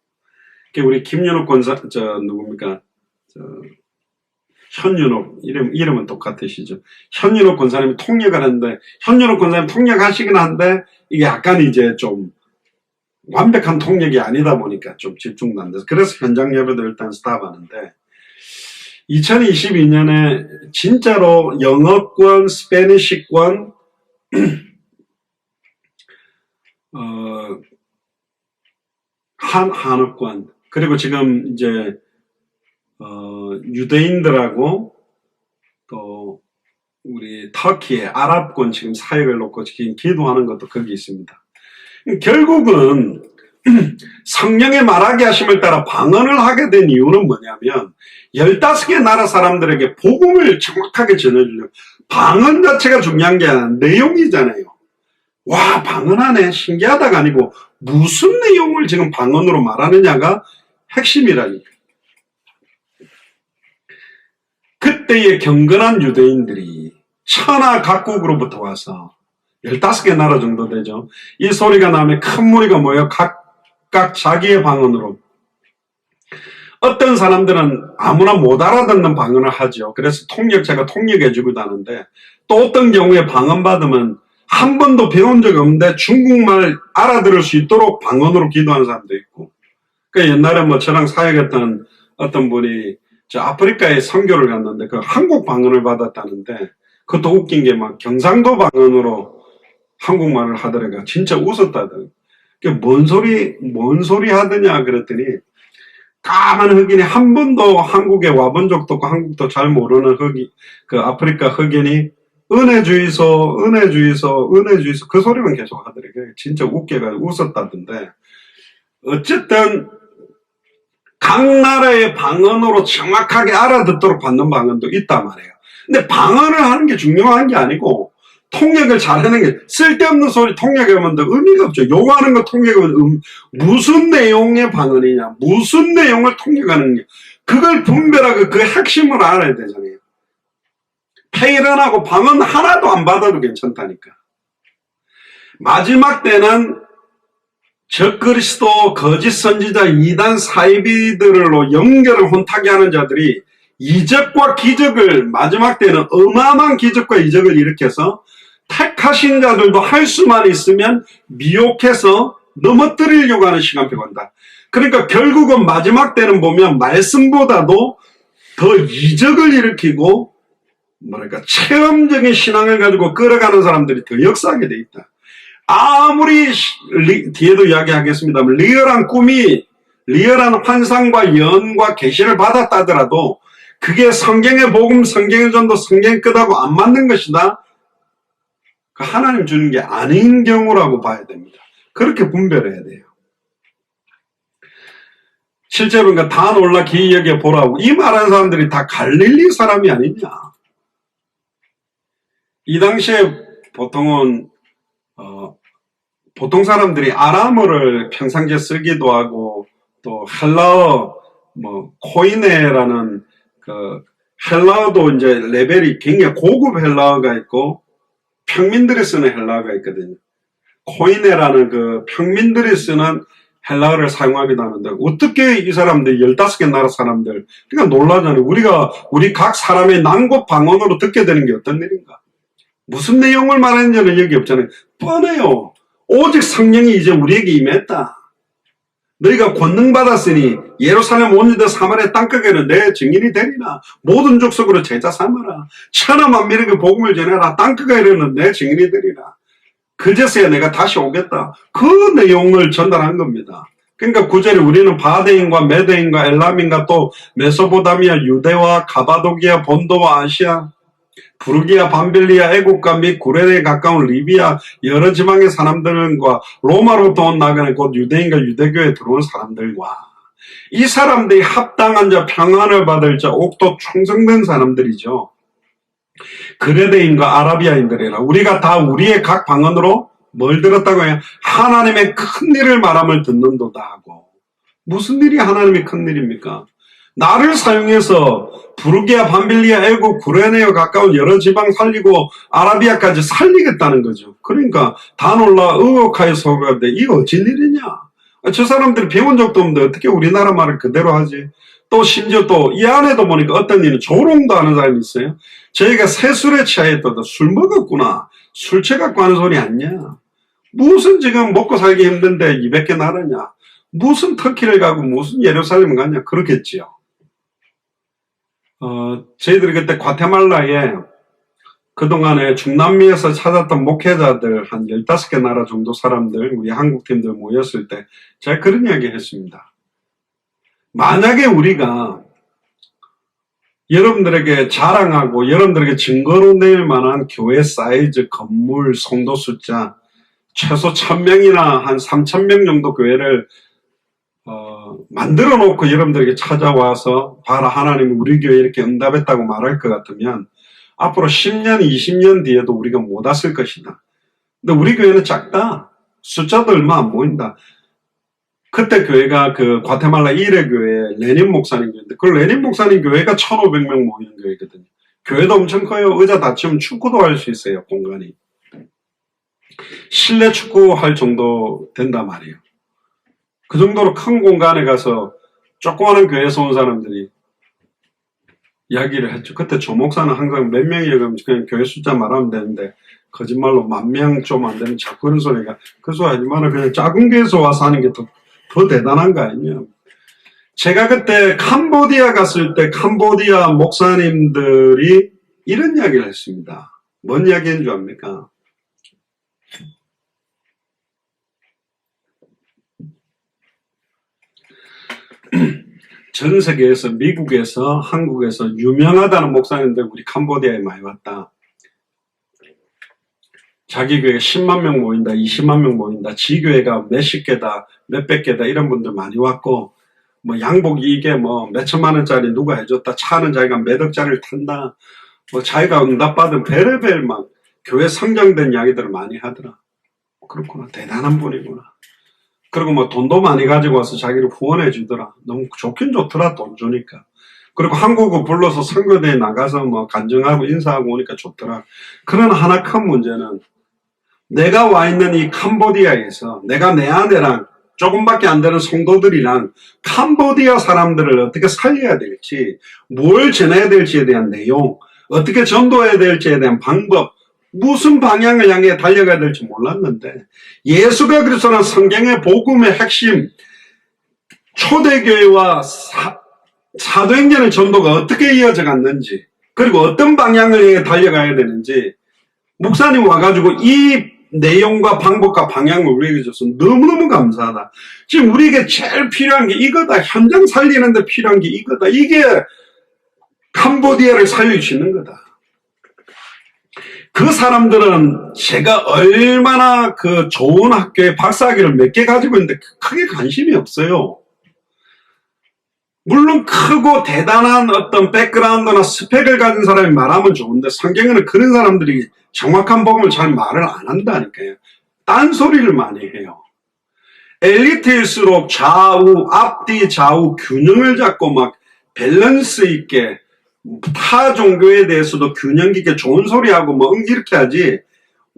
우리 김윤옥 권사, 누굽니까? 현윤옥, 이름은 똑같으시죠? 현윤옥 권사님이 통역을 하는데, 현윤옥 권사님 통역하시긴 한데, 이게 약간 이제 좀 완벽한 통역이 아니다 보니까 좀 집중도 안 돼서. 그래서 현장 예배도 일단 스탑하는데, 2022년에 진짜로 영어권, 스페니쉬권, 한어권, 그리고 지금 이제 유대인들하고 또 우리 터키의 아랍권 지금 사역을 놓고 지금 기도하는 것도 거기 있습니다. 결국은 성령의 말하게 하심을 따라 방언을 하게 된 이유는 뭐냐면 15개 나라 사람들에게 복음을 정확하게 전해주려고. 방언 자체가 중요한 게 아니라 내용이잖아요. 와, 방언하네, 신기하다가 아니고 무슨 내용을 지금 방언으로 말하느냐가 핵심이라니까. 그때의 경건한 유대인들이 천하 각국으로부터 와서 15개 나라 정도 되죠. 이 소리가 나면 큰 무리가 모여 각각 자기의 방언으로, 어떤 사람들은 아무나 못 알아듣는 방언을 하죠. 그래서 통역자가 통역해 주기도 하는데, 또 어떤 경우에 방언 받으면 한 번도 배운 적 없는데 중국말 알아들을 수 있도록 방언으로 기도하는 사람도 있고. 그 옛날에 뭐 저랑 사역했던 어떤 분이 저 아프리카에 선교를 갔는데 그 한국 방언을 받았다는데 그것도 웃긴 게 막 경상도 방언으로 한국말을 하더라고요. 진짜 웃었다더라고요. 뭔 소리 하더냐 그랬더니 까만 흑인이 한 번도 한국에 와본 적도 없고 한국도 잘 모르는 그 아프리카 흑인이 은혜 주이소 그 소리만 계속 하더라고요. 진짜 웃겨가지고 웃었다던데. 어쨌든 각 나라의 방언으로 정확하게 알아듣도록 받는 방언도 있단 말이에요. 근데 방언을 하는 게 중요한 게 아니고 통역을 잘하는 게 쓸데없는 소리 통역하면 의미가 없죠. 요구하는 거 통역하면 무슨 내용의 방언이냐, 무슨 내용을 통역하는 게 그걸 분별하고 그 핵심을 알아야 되잖아요. 페이런하고 방언 하나도 안 받아도 괜찮다니까. 마지막 때는 적그리스도 거짓 선지자 이단 사이비들로 연결을 혼탁게 하는 자들이 이적과 기적을 마지막 때는 어마어마한 기적과 이적을 일으켜서 택하신 자들도 할 수만 있으면 미혹해서 넘어뜨리려고 하는 시간표가 온다. 그러니까 결국은 마지막 때는 보면 말씀보다도 더 이적을 일으키고 뭐랄까 체험적인 신앙을 가지고 끌어가는 사람들이 더 역사하게 돼 있다. 아무리 뒤에도 이야기하겠습니다만 리얼한 꿈이 리얼한 환상과 예언과 계시를 받았다더라도 그게 성경의 복음, 성경의 전도, 성경의 끝하고 안 맞는 것이다. 그 하나님 주는 게 아닌 경우라고 봐야 됩니다. 그렇게 분별해야 돼요. 실제로 그러니까 다 놀라 기이 여겨 보라고 이 말하는 사람들이 다 갈릴리 사람이 아니냐. 이 당시에 보통은 보통 사람들이 아람어를 평상시에 쓰기도 하고 또 헬라어 코이네라는 그 헬라어도 이제 레벨이 굉장히 고급 헬라어가 있고 평민들이 쓰는 헬라어가 있거든요. 코이네라는 그 평민들이 쓰는 헬라어를 사용하기도 하는데 어떻게 이 사람들 15개 나라 사람들 그러니까 놀라잖아요. 우리 각 사람의 난곳 방언으로 듣게 되는 게 어떤 일인가. 무슨 내용을 말하는지는 여기 없잖아요. 뻔해요. 오직 성령이 이제 우리에게 임했다. 너희가 권능 받았으니 예루살렘 온유대 사마리아 땅끝에는 내 증인이 되리라. 모든 족속으로 제자 삼아라. 천하 만민에게 복음을 전해라. 땅끝에 이르는 내 증인이 되리라. 그제서야 내가 다시 오겠다. 그 내용을 전달한 겁니다. 그러니까 9절에 우리는 바데인과 메데인과 엘람인과 또 메소포타미아, 유대와 가바도기아, 본도와 아시아, 부르기아, 밤빌리아, 애국과 및 구레네에 가까운 리비아 여러 지방의 사람들과 로마로부터 온 나그네 곧 유대인과 유대교에 들어온 사람들과 이 사람들이 합당한 자 평안을 받을 자 옥도 충성된 사람들이죠. 그레데인과 아라비아인들이라 우리가 다 우리의 각 방언으로 뭘 들었다고 해요? 하나님의 큰 일을 말함을 듣는도다 하고. 무슨 일이 하나님의 큰 일입니까? 나를 사용해서 부르기아, 밤빌리아, 애국, 구레네에 가까운 여러 지방 살리고 아라비아까지 살리겠다는 거죠. 그러니까 다 놀라 의혹하여 서가는데 이거 어찌 일이냐? 저 사람들이 배운 적도 없는데 어떻게 우리나라 말을 그대로 하지? 또 심지어 또 이 안에도 보니까 어떤 일은 조롱도 하는 사람이 있어요. 저희가 새술에 취하였다. 술 먹었구나. 술 취해갖고 하는 소리 아니냐. 무슨 지금 먹고 살기 힘든데 200개 나라냐. 무슨 터키를 가고 무슨 예루살렘을 가냐. 그렇겠지요. 저희들이 그때 과테말라에 그동안에 중남미에서 찾았던 목회자들 한 15개 나라 정도 사람들, 우리 한국팀들 모였을 때 제가 그런 이야기 했습니다. 만약에 우리가 여러분들에게 자랑하고 여러분들에게 증거로 낼 만한 교회 사이즈, 건물, 성도 숫자 최소 1000명이나 한 3000명 정도 교회를 만들어 놓고 여러분들에게 찾아와서 봐라 하나님이 우리 교회에 이렇게 응답했다고 말할 것 같으면 앞으로 10년, 20년 뒤에도 우리가 못 왔을 것이다. 근데 우리 교회는 작다. 숫자도 얼마 안 모인다. 그때 교회가 그 과테말라 1회 교회 레닌 목사님 교회인데 그 레닌 목사님 교회가 1500명 모이는 교회거든요. 교회도 엄청 커요. 의자 닫히면 축구도 할 수 있어요. 공간이. 실내 축구할 정도 된단 말이에요. 그 정도로 큰 공간에 가서 조그마한 교회에서 온 사람들이 이야기를 했죠. 그때 조 목사는 항상 몇 명이라고 하면 그냥 교회 숫자 말하면 되는데 거짓말로 10,000명 좀 안 되면 자꾸 그런 소리가, 그 소리 하지 마라. 그냥 작은 교회에서 와서 하는 게 더 대단한 거 아니냐. 제가 그때 캄보디아 갔을 때 캄보디아 목사님들이 이런 이야기를 했습니다. 뭔 이야기인 줄 압니까? 전 세계에서, 미국에서, 한국에서 유명하다는 목사님들 우리 캄보디아에 많이 왔다. 자기 교회가 10만 명 모인다, 20만 명 모인다, 지교회가 몇십 개다, 몇백 개다, 이런 분들 많이 왔고, 뭐 양복이 이게 뭐 몇천만 원짜리 누가 해줬다, 차는 자기가 몇 억짜리를 탄다, 뭐 자기가 응답받은 별의별 막 교회 성장된 이야기들을 많이 하더라. 그렇구나, 대단한 분이구나. 그리고 뭐 돈도 많이 가지고 와서 자기를 후원해 주더라. 너무 좋긴 좋더라, 돈 주니까. 그리고 한국어 불러서 선교대에 나가서 뭐 간증하고 인사하고 오니까 좋더라. 그러나 하나 큰 문제는 내가 와 있는 이 캄보디아에서 내가 내 아내랑 조금밖에 안 되는 성도들이랑 캄보디아 사람들을 어떻게 살려야 될지, 뭘 전해야 될지에 대한 내용, 어떻게 전도해야 될지에 대한 방법, 무슨 방향을 향해 달려가야 될지 몰랐는데, 예수가 그리스도는 성경의 복음의 핵심, 초대교회와 사도행전의 전도가 어떻게 이어져 갔는지, 그리고 어떤 방향을 향해 달려가야 되는지, 목사님 와가지고 이 내용과 방법과 방향을 우리에게 줘서 너무너무 감사하다. 지금 우리에게 제일 필요한 게 이거다. 현장 살리는데 필요한 게 이거다. 이게 캄보디아를 살릴 수 있는 거다. 그 사람들은 제가 얼마나 그 좋은 학교에 박사학위를 몇 개 가지고 있는데 크게 관심이 없어요. 물론 크고 대단한 어떤 백그라운드나 스펙을 가진 사람이 말하면 좋은데, 성경에는 그런 사람들이 정확한 복음을 잘 말을 안 한다니까요. 딴소리를 많이 해요. 엘리트일수록 좌우, 앞뒤 좌우 균형을 잡고 막 밸런스 있게, 타 종교에 대해서도 균형 있게 좋은 소리하고 뭐 이렇게 하지,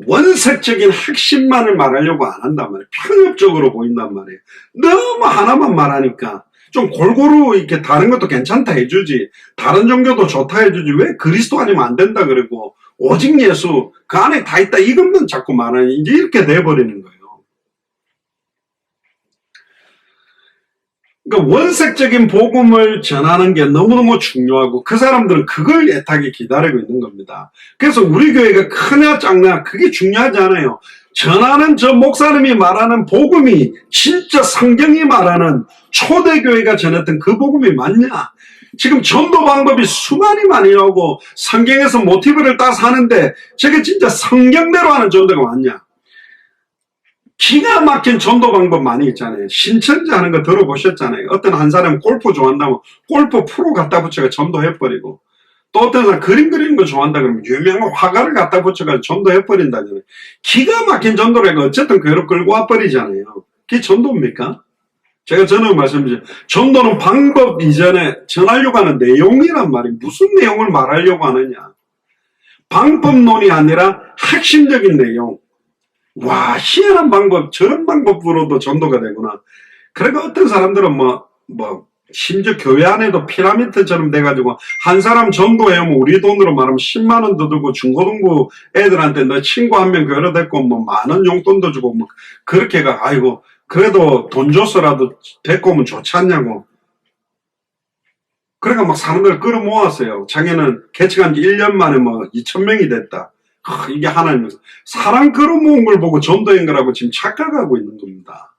원색적인 핵심만을 말하려고 안 한단 말이에요. 편협적으로 보인단 말이에요. 너무 하나만 말하니까 좀 골고루 이렇게 다른 것도 괜찮다 해주지, 다른 종교도 좋다 해주지, 왜 그리스도 아니면 안 된다 그러고 오직 예수 그 안에 다 있다 이것만 자꾸 말하니 이제 이렇게 돼버리는 거예요. 그러니까 원색적인 복음을 전하는 게 너무너무 중요하고, 그 사람들은 그걸 애타게 기다리고 있는 겁니다. 그래서 우리 교회가 크냐 작냐 그게 중요하지 않아요. 전하는 저 목사님이 말하는 복음이 진짜 성경이 말하는 초대교회가 전했던 그 복음이 맞냐? 지금 전도 방법이 수많이 많이 나오고 성경에서 모티브를 따서 하는데 저게 진짜 성경대로 하는 전도가 맞냐? 기가 막힌 전도 방법 많이 있잖아요. 신천지 하는 거 들어보셨잖아요. 어떤 한 사람은 골프 좋아한다면 골프 프로 갖다 붙여가 전도해버리고, 또 어떤 사람 그림 그리는 거 좋아한다 그러면 유명한 화가를 갖다 붙여가지고 전도해버린다잖아요. 기가 막힌 전도라고 어쨌든 교회로 끌고 와버리잖아요. 그게 전도입니까? 제가 전에 말씀드린 전도는 방법 이전에 전하려고 하는 내용이란 말이에요. 무슨 내용을 말하려고 하느냐. 방법론이 아니라 핵심적인 내용. 와, 희한한 방법, 저런 방법으로도 전도가 되구나. 그러니까 어떤 사람들은 심지어 교회 안에도 피라미드처럼 돼가지고, 한 사람 전도해오면 우리 돈으로 말하면 10만 원도 들고, 중고등부 애들한테 너 친구 한 명 교회로 데리고 만 원 용돈도 주고, 그렇게 가, 아이고, 그래도 돈 줘서라도 데리고 오면 좋지 않냐고. 그러니까 사람들을 끌어모았어요. 작년은 개척한 지 1년 만에 2,000명이 됐다. 이게 하나님에서 사람 끌어모은 걸 보고 전도인 거라고 지금 착각하고 있는 겁니다.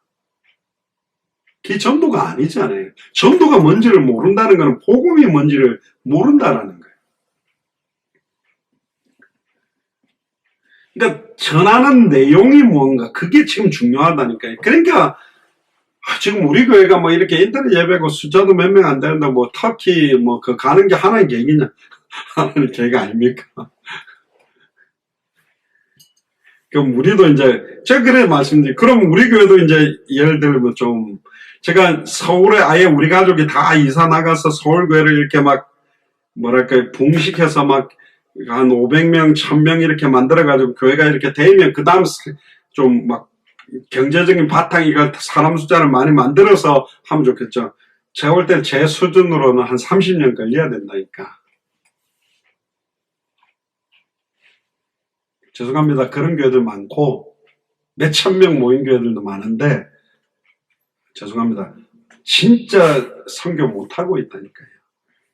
그게 전도가 아니잖아요. 전도가 뭔지를 모른다는 것은 복음이 뭔지를 모른다라는 거예요. 그러니까 전하는 내용이 뭔가, 그게 지금 중요하다니까요. 그러니까 지금 우리 교회가 이렇게 인터넷 예배고 숫자도 몇 명 안 되는데 터키 그 가는 게 하나님 계획이냐? 하나님 계획 아닙니까? 그럼 우리도 이제, 제가 그래 말씀드린, 그럼 우리 교회도 이제, 예를 들면 제가 서울에 아예 우리 가족이 다 이사 나가서 서울교회를 이렇게 붕식해서 한 500명, 1000명 이렇게 만들어가지고 교회가 이렇게 되면, 그 다음 경제적인 바탕이 사람 숫자를 많이 만들어서 하면 좋겠죠. 제가 볼 땐 제 수준으로는 한 30년 걸려야 된다니까. 죄송합니다. 그런 교회들 많고 몇천 명 모인 교회들도 많은데 죄송합니다. 진짜 선교 못하고 있다니까요.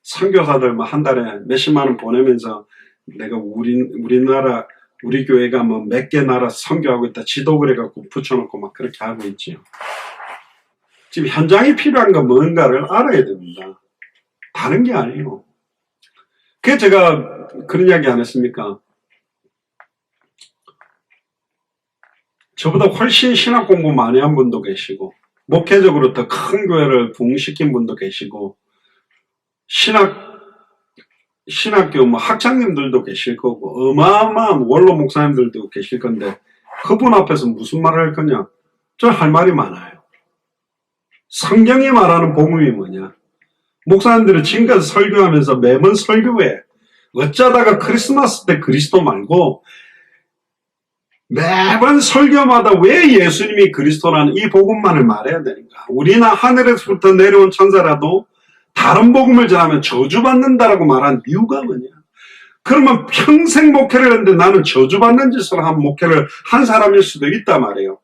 선교사들 뭐 한 달에 몇십만 원 보내면서 내가 우리나라 우리 교회가 뭐 몇 개 나라 선교하고 있다 지도 그래갖고 붙여놓고 막 그렇게 하고 있지요. 지금 현장이 필요한 건 뭔가를 알아야 됩니다. 다른 게 아니에요. 그게 제가 그런 이야기 안 했습니까? 저보다 훨씬 신학 공부 많이 한 분도 계시고 목회적으로 더 큰 교회를 부흥시킨 분도 계시고 신학교 뭐 학장님들도 계실 거고 어마어마한 원로 목사님들도 계실 건데 그분 앞에서 무슨 말을 할 거냐? 저 할 말이 많아요. 성경이 말하는 복음이 뭐냐? 목사님들은 지금까지 설교하면서 매번 설교에 어쩌다가 크리스마스 때 그리스도 말고 매번 설교마다 왜 예수님이 그리스도라는 이 복음만을 말해야 되는가? 우리나 하늘에서부터 내려온 천사라도 다른 복음을 전하면 저주받는다라고 말한 이유가 뭐냐? 그러면 평생 목회를 했는데 나는 저주받는 짓을 한 목회를 한 사람일 수도 있단 말이에요.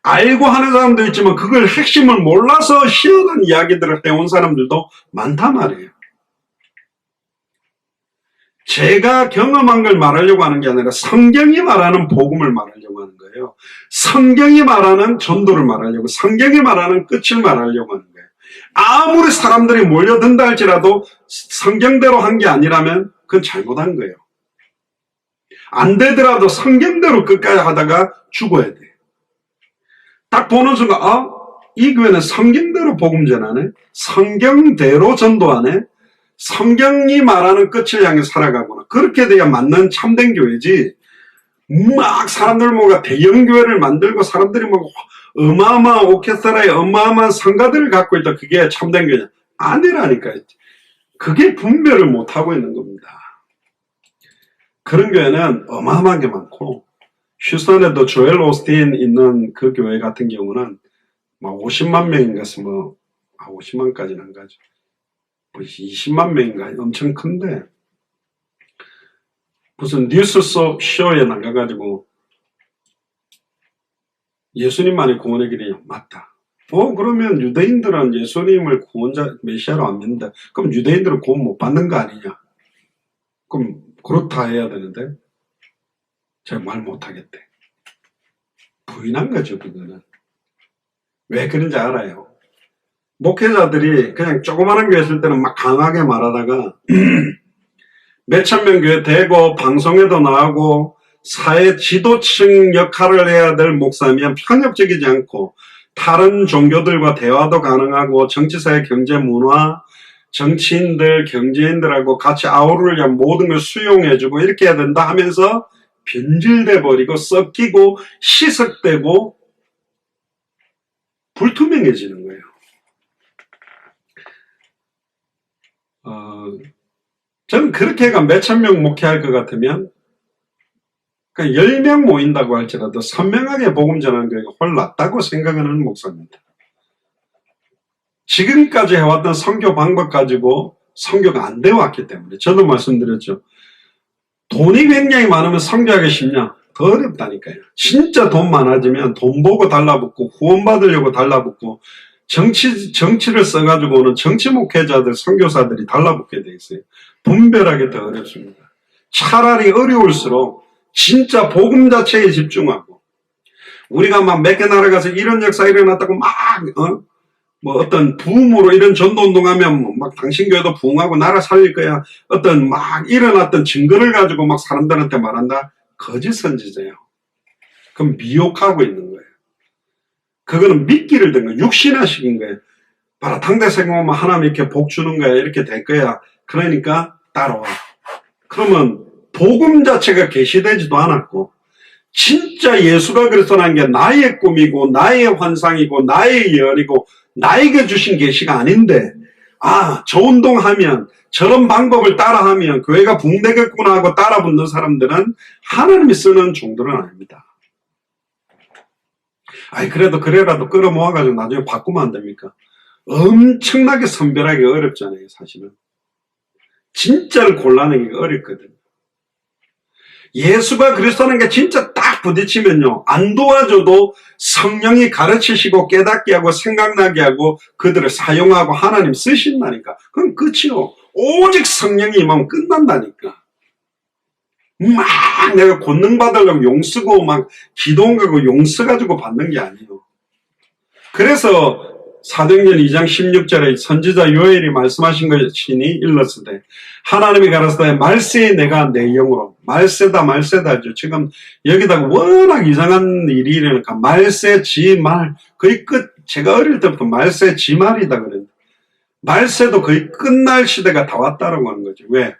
알고 하는 사람도 있지만 그걸 핵심을 몰라서 희한한 이야기들을 해온 사람들도 많단 말이에요. 제가 경험한 걸 말하려고 하는 게 아니라 성경이 말하는 복음을 말하려고 하는 거예요. 성경이 말하는 전도를 말하려고, 성경이 말하는 끝을 말하려고 하는 거예요. 아무리 사람들이 몰려든다 할지라도 성경대로 한 게 아니라면 그건 잘못한 거예요. 안 되더라도 성경대로 끝까지 하다가 죽어야 돼. 딱 보는 순간 이 교회는 성경대로 복음 전하네, 성경대로 전도하네, 성경이 말하는 끝을 향해 살아가구나. 그렇게 돼야 맞는 참된 교회지. 막 사람들 모아 대형 교회를 만들고 사람들이 막 어마어마한 오케스트라에 어마어마한 성가들을 갖고 있다. 그게 참된 교회냐? 아니라니까요. 그게 분별을 못하고 있는 겁니다. 그런 교회는 어마어마한 게 많고, 휴스턴에도 조엘 오스틴 있는 그 교회 같은 경우는 막 50만 명인가, 50만까지는 안 가죠. 20만 명인가 엄청 큰데 무슨 뉴스 속 쇼에 나가가지고 예수님만이 구원의 길이냐? 맞다. 그러면 유대인들은 예수님을 구원자 메시아로 안 믿는다. 그럼 유대인들은 구원 못 받는 거 아니냐? 그럼 그렇다 해야 되는데 제가 말 못하겠대. 부인한 거죠. 그거는 왜 그런지 알아요. 목회자들이 그냥 조그마한 교회 있을 때는 막 강하게 말하다가 몇천 명 교회 되고 방송에도 나오고 사회 지도층 역할을 해야 될 목사면 편협적이지 않고 다른 종교들과 대화도 가능하고 정치사회 경제 문화 정치인들 경제인들하고 같이 아우르려 모든 걸 수용해주고 이렇게 해야 된다 하면서 변질돼 버리고 섞이고 희석되고 불투명해지는 거예요. 저는 그렇게 해가 몇천 명 목회할 것 같으면 그러니까 10명 모인다고 할지라도 선명하게 복음 전하는 교회가 훨 낫다고 생각하는 목사입니다. 지금까지 해왔던 선교 방법 가지고 선교가 안 되어 왔기 때문에 저도 말씀드렸죠. 돈이 굉장히 많으면 선교하기 쉽냐? 더 어렵다니까요. 진짜 돈 많아지면 돈 보고 달라붙고 후원 받으려고 달라붙고 정치를 써가지고 는 정치 목회자들, 선교사들이 달라붙게 돼 있어요. 분별하기 더 어렵습니다. 차라리 어려울수록 진짜 복음 자체에 집중하고 우리가 막 몇 개 나라 가서 이런 역사 일어났다고 막 뭐 어떤 부흥으로 이런 전도운동하면 막 당신 교회도 부흥하고 나라 살릴 거야. 어떤 막 일어났던 증거를 가지고 막 사람들한테 말한다. 거짓 선지자예요. 그럼 미혹하고 있는 거예요. 그거는 미끼를 든 거예요. 육신화시킨 거예요. 봐라, 당대생모 오면 하나님 이렇게 복 주는 거야. 이렇게 될 거야. 그러니까 따라와. 그러면 복음 자체가 계시되지도 않았고 진짜 예수가 그리스도라는 게 나의 꿈이고 나의 환상이고 나의 예언이고 나에게 주신 계시가 아닌데 저 운동하면 저런 방법을 따라하면 교회가 붕대겠구나 하고 따라붙는 사람들은 하나님이 쓰는 종들은 아닙니다. 그래도 그래라도 끌어모아가지고 나중에 바꾸면 안 됩니까? 엄청나게 선별하기 어렵잖아요. 사실은 진짜를 골라내기가 어렵거든요. 예수가 그리스도라는 게 진짜 딱 부딪히면요, 안 도와줘도 성령이 가르치시고 깨닫게 하고 생각나게 하고 그들을 사용하고 하나님 쓰신다니까. 그럼 끝이요. 오직 성령이 임하면 끝난다니까. 막 내가 권능 받으려고 용 쓰고 막 기도원 가고 용 써가지고 받는 게 아니에요. 그래서 사도행전 2장 16절에 선지자 요엘이 말씀하신 것이니 일렀을 때 하나님이 가라사대 말세에 내가 내 영으로 말세다죠. 지금 여기다가 워낙 이상한 일이 일어나니까 말세 지말 거의 끝. 제가 어릴 때부터 말세 지말이다 그랬는데 말세도 거의 끝날 시대가 다 왔다라고 하는 거죠. 왜?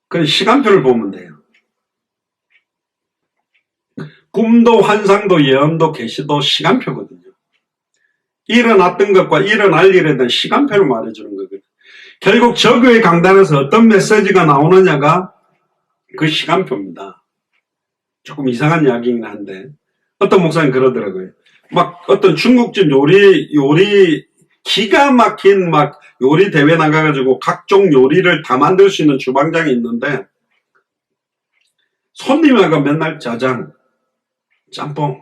그 시간표를 보면 돼요. 꿈도 환상도 예언도 계시도 시간표거든요. 일어났던 것과 일어날 일에 대한 시간표를 말해주는 거거든요. 결국 저그의 강단에서 어떤 메시지가 나오느냐가 그 시간표입니다. 조금 이상한 이야기긴 한데 어떤 목사님 그러더라고요. 막 어떤 중국집 요리 기가 막힌 막 요리 대회 나가가지고 각종 요리를 다 만들 수 있는 주방장이 있는데 손님하고 맨날 짜장, 짬뽕,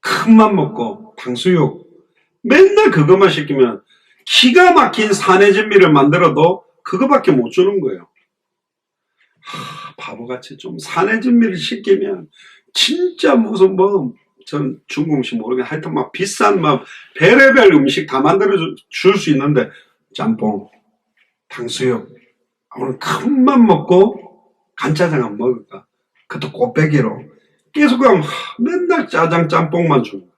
큰맘 먹고 탕수육 맨날 그것만 시키면 기가 막힌 사내진미를 만들어도 그거밖에 못 주는 거예요. 바보같이 좀 사내진미를 시키면 진짜 무슨 전 중국 음식 모르겠는데 하여튼 막 비싼 막 별의별 음식 다 만들어 줄 수 있는데 짬뽕, 탕수육 오늘 큰맘 먹고 간짜장 안 먹을까? 그것도 꽃배기로 계속 그냥 맨날 짜장 짬뽕만 주는 거예요.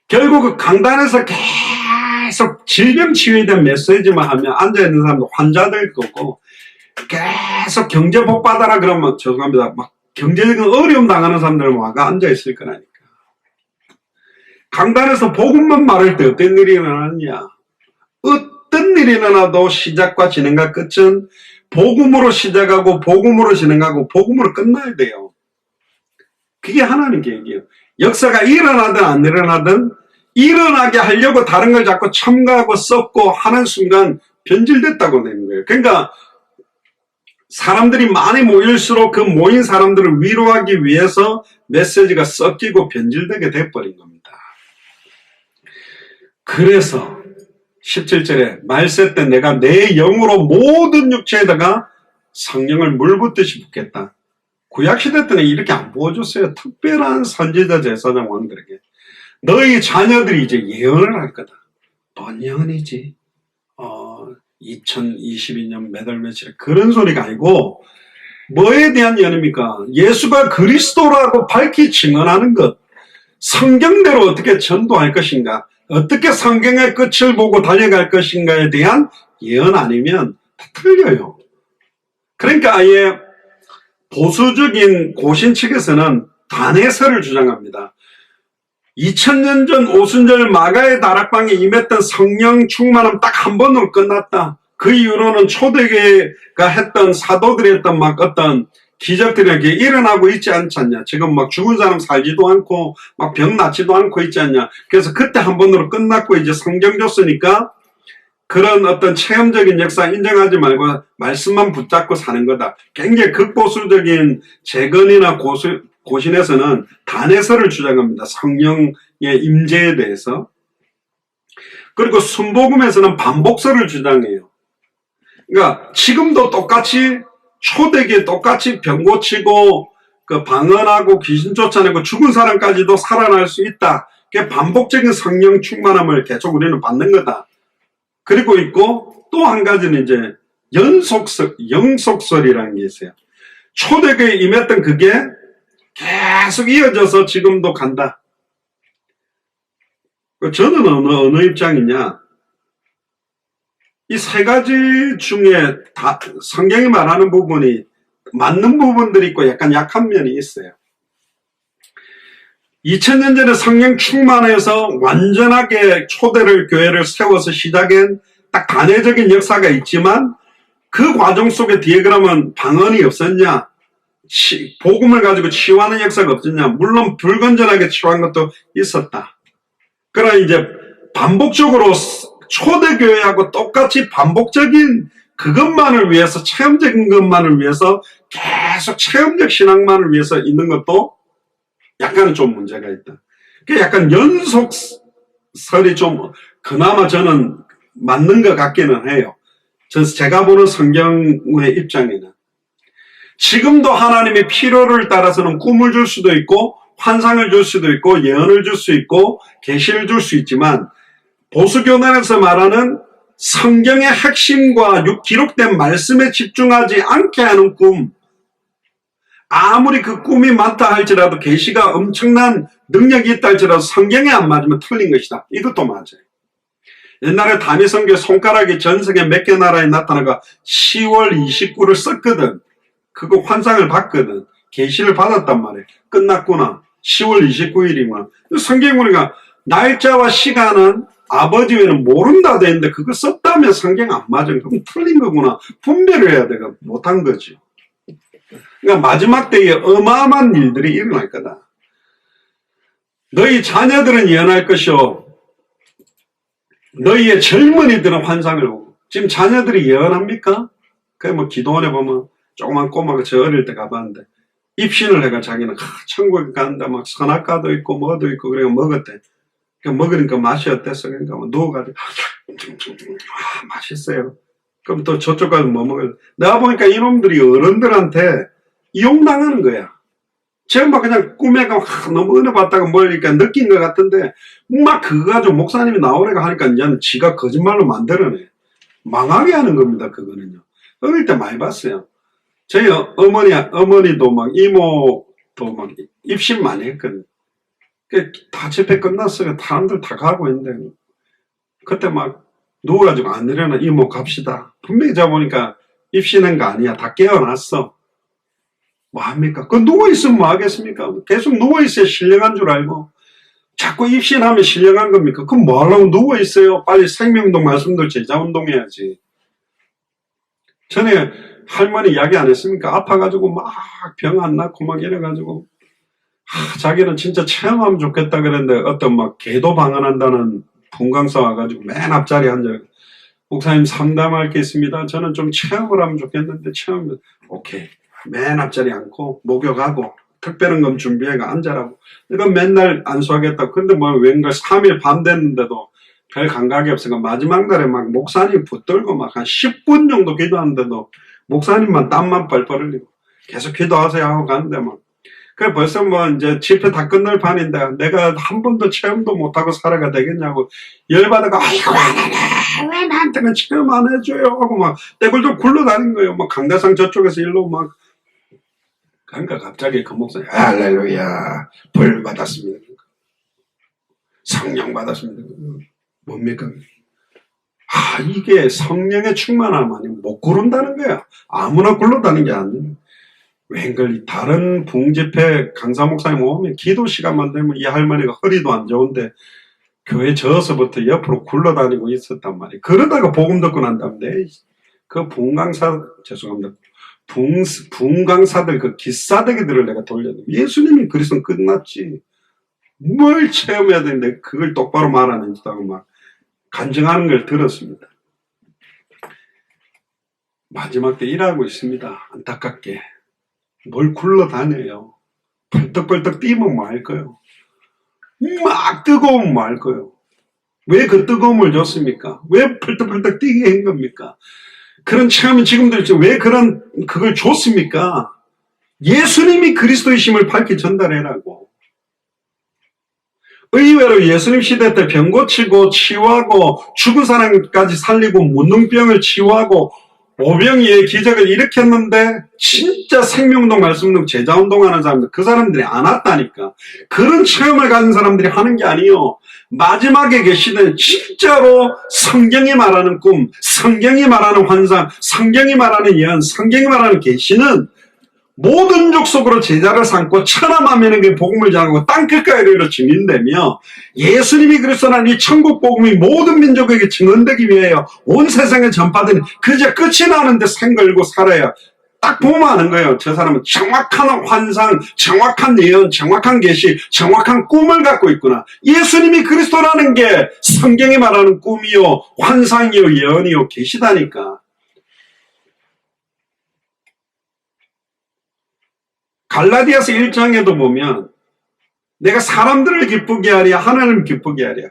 결국 그 강단에서 계속 질병 치유에 대한 메시지만 하면 앉아있는 사람도 환자될 거고 계속 경제 복 받아라 그러면 죄송합니다. 막 경제적인 어려움 당하는 사람들은 와가 앉아있을 거라니까. 강단에서 복음만 말할 때 어떤 일이 일어나느냐. 어떤 일이 일어나도 시작과 진행과 끝은 복음으로 시작하고 복음으로 진행하고 복음으로 끝나야 돼요. 그게 하나님 계획이에요. 역사가 일어나든 안 일어나든 일어나게 하려고 다른 걸 자꾸 첨가하고 섞고 하는 순간 변질됐다고 되는 거예요. 그러니까 사람들이 많이 모일수록 그 모인 사람들을 위로하기 위해서 메시지가 섞이고 변질되게 돼버린 겁니다. 그래서 17절에 말세 때 내가 내 영으로 모든 육체에다가 성령을 물붓듯이 붓겠다. 구약시대 때는 이렇게 안 부어줬어요. 특별한 선지자 제사장 왕들에게. 너희 자녀들이 이제 예언을 할 거다. 뭔 예언이지? 2022년 몇 월 며칠에 그런 소리가 아니고 뭐에 대한 예언입니까? 예수가 그리스도라고 밝히 증언하는 것. 성경대로 어떻게 전도할 것인가? 어떻게 성경의 끝을 보고 달려갈 것인가에 대한 예언 아니면 다 틀려요. 그러니까 아예 보수적인 고신 측에서는 단해설을 주장합니다. 2000년 전 오순절 마가의 다락방에 임했던 성령 충만함 딱 한 번으로 끝났다. 그 이후로는 초대교회가 했던 사도들이 했던 막 어떤 기적들이 이렇게 일어나고 있지 않지 않냐. 지금 막 죽은 사람 살지도 않고 막 병 낫지도 않고 있지 않냐. 그래서 그때 한 번으로 끝났고 이제 성경 줬으니까 그런 어떤 체험적인 역사 인정하지 말고 말씀만 붙잡고 사는 거다. 굉장히 극보수적인 재건이나 고신에서는 단해설을 주장합니다. 성령의 임재에 대해서. 그리고 순복음에서는 반복설을 주장해요. 그러니까 지금도 똑같이 초대기에 똑같이 병 고치고 그 방언하고 귀신 쫓아내고 죽은 사람까지도 살아날 수 있다. 그게 반복적인 성령 충만함을 계속 우리는 받는 거다. 그리고 있고 또 한 가지는 이제 영속설이라는 게 있어요. 초대교회에 임했던 그게 계속 이어져서 지금도 간다. 저는 어느 입장이냐? 이 세 가지 중에 다 성경이 말하는 부분이 맞는 부분들이 있고 약간 약한 면이 있어요. 2000년 전에 성령 충만해서 완전하게 초대를 교회를 세워서 시작한 딱 단회적인 역사가 있지만 그 과정 속에 뒤에 그러면 방언이 없었냐? 복음을 가지고 치유하는 역사가 없었냐? 물론 불건전하게 치유한 것도 있었다. 그러나 이제 반복적으로 초대교회하고 똑같이 반복적인 그것만을 위해서, 체험적인 것만을 위해서 계속 체험적 신앙만을 위해서 있는 것도 약간은 좀 문제가 있다. 그 약간 연속설이 좀 그나마 저는 맞는 것 같기는 해요. 제가 보는 성경의 입장에는. 지금도 하나님의 필요를 따라서는 꿈을 줄 수도 있고 환상을 줄 수도 있고 예언을 줄 수 있고 계시를 줄 수 있지만 보수교단에서 말하는 성경의 핵심과 기록된 말씀에 집중하지 않게 하는 꿈, 아무리 그 꿈이 맞다 할지라도 계시가 엄청난 능력이 있다 할지라도 성경에 안 맞으면 틀린 것이다. 이것도 맞아요. 옛날에 다니성교회 손가락이 전 세계 몇 개 나라에 나타나가 10월 29를 썼거든. 그거 환상을 봤거든. 계시를 받았단 말이에요. 끝났구나. 10월 29일이구나. 성경 보니까 날짜와 시간은 아버지 외에는 모른다 돼 있는데 그거 썼다면 성경 안 맞아. 그럼 틀린 거구나. 분별을 해야 돼가 못한 거지. 그러니까 마지막 때에 어마어마한 일들이 일어날 거다. 너희 자녀들은 예언할 것이요. 너희의 젊은이들은 환상을 보고. 지금 자녀들이 예언합니까? 그래 뭐 기도원에 보면 조그만 꼬마가 저 어릴 때 가봤는데 입신을 해가 자기는 천국에 간다 막 선악과도 있고 뭐도 있고 그래 먹었대. 먹으니까 맛이 어땠어? 그러니까 뭐 누워가지고 맛있어요. 그럼 또 저쪽 가서 뭐 먹어요? 내가 보니까 이놈들이 어른들한테 이용당하는 거야. 제가 막 그냥 꿈에 너무 은혜 받다가 뭐니까 느낀 것 같은데 막 그거 가지고 목사님이 나오래가 하니까 이제는 지가 거짓말로 만들어내. 망하게 하는 겁니다. 그거는요. 어릴 때 많이 봤어요. 저희 어머니도 막 이모도 막 입신 많이 했거든요. 다 집회 끝났어요. 사람들 다 가고 있는데 그때 막 누워가지고 안 일어나. 이모 갑시다. 분명히 제가 보니까 입신한 거 아니야. 다 깨어났어. 뭐 합니까? 그 누워있으면 뭐 하겠습니까? 계속 누워있어야 신령한 줄 알고 자꾸 입신하면 신령한 겁니까? 그럼 뭐 하려고 누워있어요? 빨리 생명운동 말씀도 제자운동 해야지. 전에 할머니 이야기 안 했습니까? 아파가지고 막 병 안 낫고 막 이래가지고 자기는 진짜 체험하면 좋겠다 그랬는데 어떤 막 개도 방언한다는 분강사 와가지고 맨 앞자리에 앉아 목사님 상담할 게 있습니다. 저는 좀 체험을 하면 좋겠는데 체험 오케이. 맨 앞자리에 앉고 목욕하고 특별한금 준비해가 앉아라고. 이건 맨날 안수하겠다. 근데 뭐 왠가 3일 밤 됐는데도 별 감각이 없으니까 마지막 날에 막 목사님 붙들고 막 한 10분 정도 기도하는데도 목사님만 땀만 뻘뻘 흘리고 계속 기도하세요 하고 가는데 막 그래 벌써 뭐 이제 집회 다 끝날 판인데 내가 한 번도 체험도 못하고 살아가 되겠냐고 열받아가 아이고 왜 나한테는 체험 안 해줘요 하고 막 떼굴도 굴러다닌 거예요. 막 강대상 저쪽에서 일로 막 그러니까 갑자기 그 목사님 할렐루야 벌 받았습니다. 성령 받았습니다. 뭡니까? 이게 성령의 충만함 아니면 못 구른다는 거야. 아무나 굴러다니는 게 아니에요. 웬걸 다른 붕집회 강사 목사님 오면 기도 시간만 되면 이 할머니가 허리도 안 좋은데 교회 저어서부터 옆으로 굴러다니고 있었단 말이에요. 그러다가 복음 듣고 난 다음에 그 붕강사 죄송합니다. 붕강사들 그 기싸대기들을 내가 돌려도 예수님이 그리스도는 끝났지. 뭘 체험해야 되는데 그걸 똑바로 말하는지도 하고 막 간증하는 걸 들었습니다. 마지막 때 일하고 있습니다. 안타깝게. 뭘 굴러다녀요. 벌떡벌떡 뛰면 뭐 할 거예요. 막 뜨거우면 뭐 할 거예요. 왜 그 뜨거움을 줬습니까? 왜 벌떡벌떡 뛰게 한 겁니까? 그런 체험이 지금도 있죠. 왜 그걸 줬습니까? 예수님이 그리스도이심을 밝히 전달해라고. 의외로 예수님 시대 때 병 고치고 치유하고 죽은 사람까지 살리고 문둥병을 치유하고 오병이의 기적을 일으켰는데 진짜 생명운동 말씀운동 제자운동 하는 사람들 그 사람들이 안 왔다니까. 그런 체험을 가진 사람들이 하는 게 아니에요. 마지막에 계시는 진짜로 성경이 말하는 꿈, 성경이 말하는 환상, 성경이 말하는 예언, 성경이 말하는 계시는 모든 족속으로 제자를 삼고 천하만민에게 그 복음을 전하고 땅끝까지 이르러 증인되며 예수님이 그리스도라는 이 천국 복음이 모든 민족에게 증언되기 위하여 온 세상에 전파되는 그저 끝이 나는데 생걸고 살아야 딱 보면 아는 거예요. 저 사람은 정확한 환상, 정확한 예언, 정확한 계시, 정확한 꿈을 갖고 있구나. 예수님이 그리스도라는 게 성경이 말하는 꿈이요, 환상이요, 예언이요, 계시다니까. 갈라디아서 1장에도 보면 내가 사람들을 기쁘게 하랴 하나님을 기쁘게 하랴.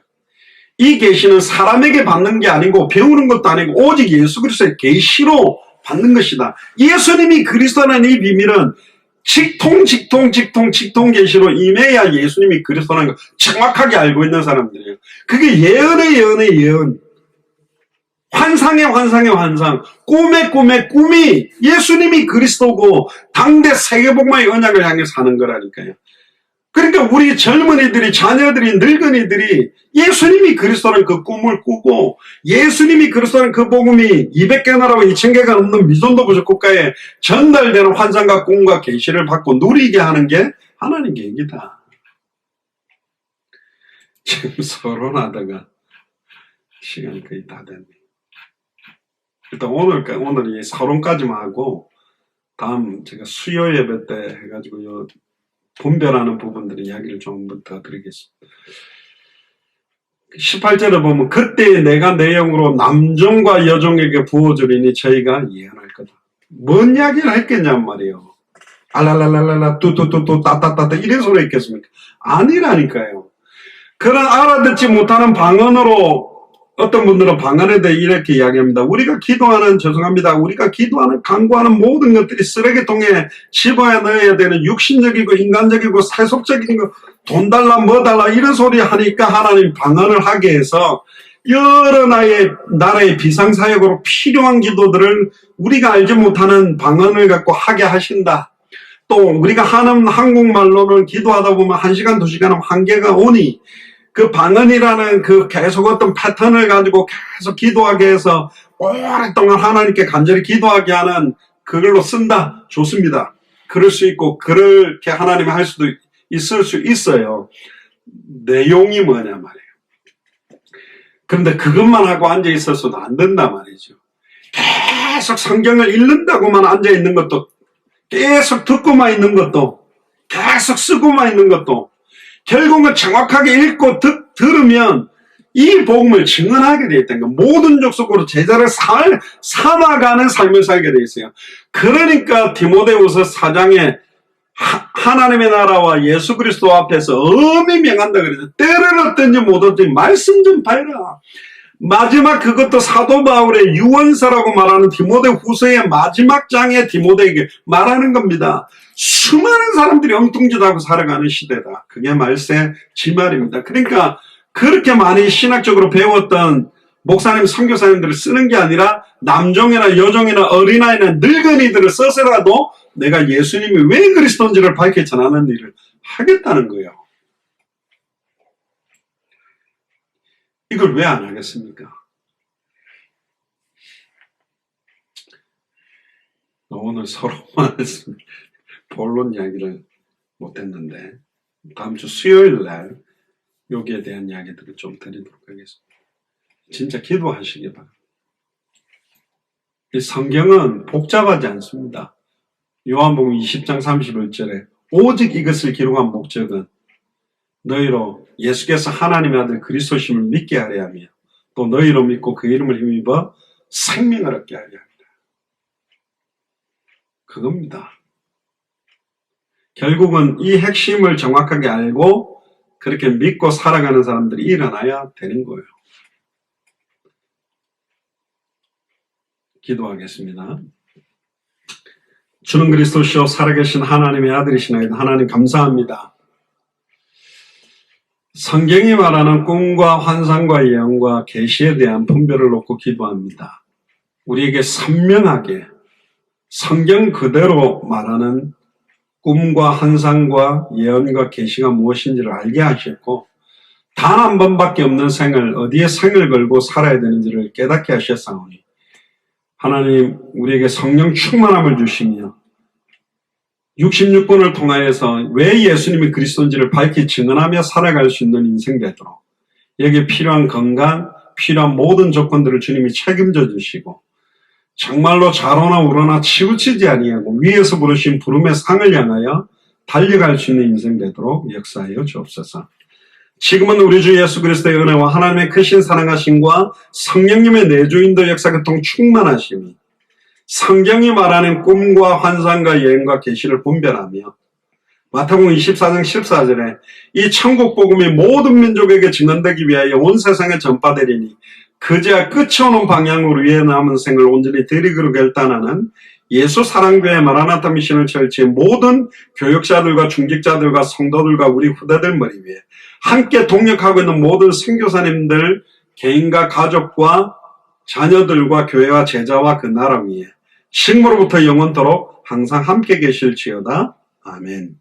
이 계시는 사람에게 받는 게 아니고 배우는 것도 아니고 오직 예수 그리스도의 계시로 받는 것이다. 예수님이 그리스도라는 이 비밀은 직통 계시로 임해야 예수님이 그리스도라는 걸 정확하게 알고 있는 사람들이에요. 그게 예언의 예언, 환상의 환상, 꿈의 꿈이 예수님이 그리스도고 당대 세계복음화의 언약을 향해 사는 거라니까요. 그러니까 우리 젊은이들이, 자녀들이, 늙은이들이 예수님이 그리스도라는 그 꿈을 꾸고 예수님이 그리스도라는 그 복음이 200개 나라와 2000개가 넘는 미존도 부족 국가에 전달되는 환상과 꿈과 계시를 받고 누리게 하는 게 하나님 계획이다. 지금 서론하다가 시간이 거의 다 됐네. 일단 오늘 이 서론까지만 하고 다음 제가 수요 예배 때 해가지고 분별하는 부분들의 이야기를 좀 더 드리겠습니다. 18절에 보면 그때 내가 내 영으로 남종과 여종에게 부어주리니 저희가 예언할 거다. 뭔 이야기를 했겠냔 말이에요. 알랄랄랄라 뚜뚜뚜뚜 따따따따 이런 소리 있겠습니까? 아니라니까요. 그런 알아듣지 못하는 방언으로 어떤 분들은 방언에 대해 이렇게 이야기합니다. 우리가 기도하는 간구하는 모든 것들이 쓰레기통에 집어야 넣어야 되는 육신적이고 인간적이고 세속적인 거, 돈 달라 뭐 달라 이런 소리 하니까 하나님 방언을 하게 해서 여러 나라의 비상사역으로 필요한 기도들을 우리가 알지 못하는 방언을 갖고 하게 하신다. 또 우리가 하는 한국말로는 기도하다 보면 1시간 2시간 한계가 오니 그 방언이라는 그 계속 어떤 패턴을 가지고 계속 기도하게 해서 오랫동안 하나님께 간절히 기도하게 하는 그걸로 쓴다. 좋습니다. 그럴 수 있고 그렇게 하나님이 할 수도 있을 수 있어요. 내용이 뭐냐 말이에요. 그런데 그것만 하고 앉아 있어서도 안 된단 말이죠. 계속 성경을 읽는다고만 앉아 있는 것도, 계속 듣고만 있는 것도, 계속 쓰고만 있는 것도, 결국은 정확하게 읽고 들으면 이 복음을 증언하게 되어 있다는 거. 모든 족속으로 제자를 삼아가는 삶을 살게 되어 있어요. 그러니까 디모데후서 4장에 하나님의 나라와 예수 그리스도 앞에서 엄히 명한다 그래서 때를 얻든지 못 얻든지 말씀 좀 봐라. 마지막 그것도 사도 바울의 유언서라고 말하는 디모데후서의 마지막 장에 디모데에게 말하는 겁니다. 수많은 사람들이 엉뚱짓하고 살아가는 시대다. 그게 말세 지말입니다. 그러니까 그렇게 많이 신학적으로 배웠던 목사님, 선교사님들을 쓰는 게 아니라 남종이나 여종이나 어린아이나 늙은이들을 써서라도 내가 예수님이 왜 그리스도인지를 밝혀 전하는 일을 하겠다는 거예요. 이걸 왜 안 하겠습니까? 오늘 서로만 했습니다. 본론 이야기를 못했는데 다음 주 수요일 날 여기에 대한 이야기들을 좀 드리도록 하겠습니다. 진짜 기도하시기 바랍니다. 이 성경은 복잡하지 않습니다. 요한복음 20장 31절에 오직 이것을 기록한 목적은 너희로 예수께서 하나님의 아들 그리스도심을 믿게 하려 하며 또 너희로 믿고 그 이름을 힘입어 생명을 얻게 하려 합니다. 그겁니다. 결국은 이 핵심을 정확하게 알고 그렇게 믿고 살아가는 사람들이 일어나야 되는 거예요. 기도하겠습니다. 주는 그리스도시요 살아계신 하나님의 아들이시나이다. 하나님 감사합니다. 성경이 말하는 꿈과 환상과 예언과 계시에 대한 분별을 놓고 기도합니다. 우리에게 선명하게 성경 그대로 말하는 꿈과 환상과 예언과 계시가 무엇인지를 알게 하셨고 단 한 번밖에 없는 생을 어디에 생을 걸고 살아야 되는지를 깨닫게 하셨사오니 하나님 우리에게 성령 충만함을 주시며 66권을 통하여서 왜 예수님이 그리스도인지를 밝히 증언하며 살아갈 수 있는 인생 되도록 여기에 필요한 건강, 필요한 모든 조건들을 주님이 책임져 주시고 정말로 좌로나 우로나 치우치지 아니하고 위에서 부르신 부름의 상을 향하여 달려갈 수 있는 인생 되도록 역사하여 주옵소서. 지금은 우리 주 예수 그리스도의 은혜와 하나님의 크신 사랑하심과 성령님의 내주인도 역사교통 충만하심이 성경이 말하는 꿈과 환상과 예언과 계시를 분별하며 마태복음 24장 14절에 이 천국 복음이 모든 민족에게 증언되기 위하여 온 세상에 전파되리니 그제야 끝이 오는 방향으로 위에 남은 생을 온전히 드리기로 결단하는 예수 사랑교회 마라나타 미션을 철치의 모든 교육자들과 중직자들과 성도들과 우리 후대들 머리 위에 함께 동력하고 있는 모든 선교사님들 개인과 가족과 자녀들과 교회와 제자와 그 나라 위에 식물로부터 영원토록 항상 함께 계실지어다. 아멘.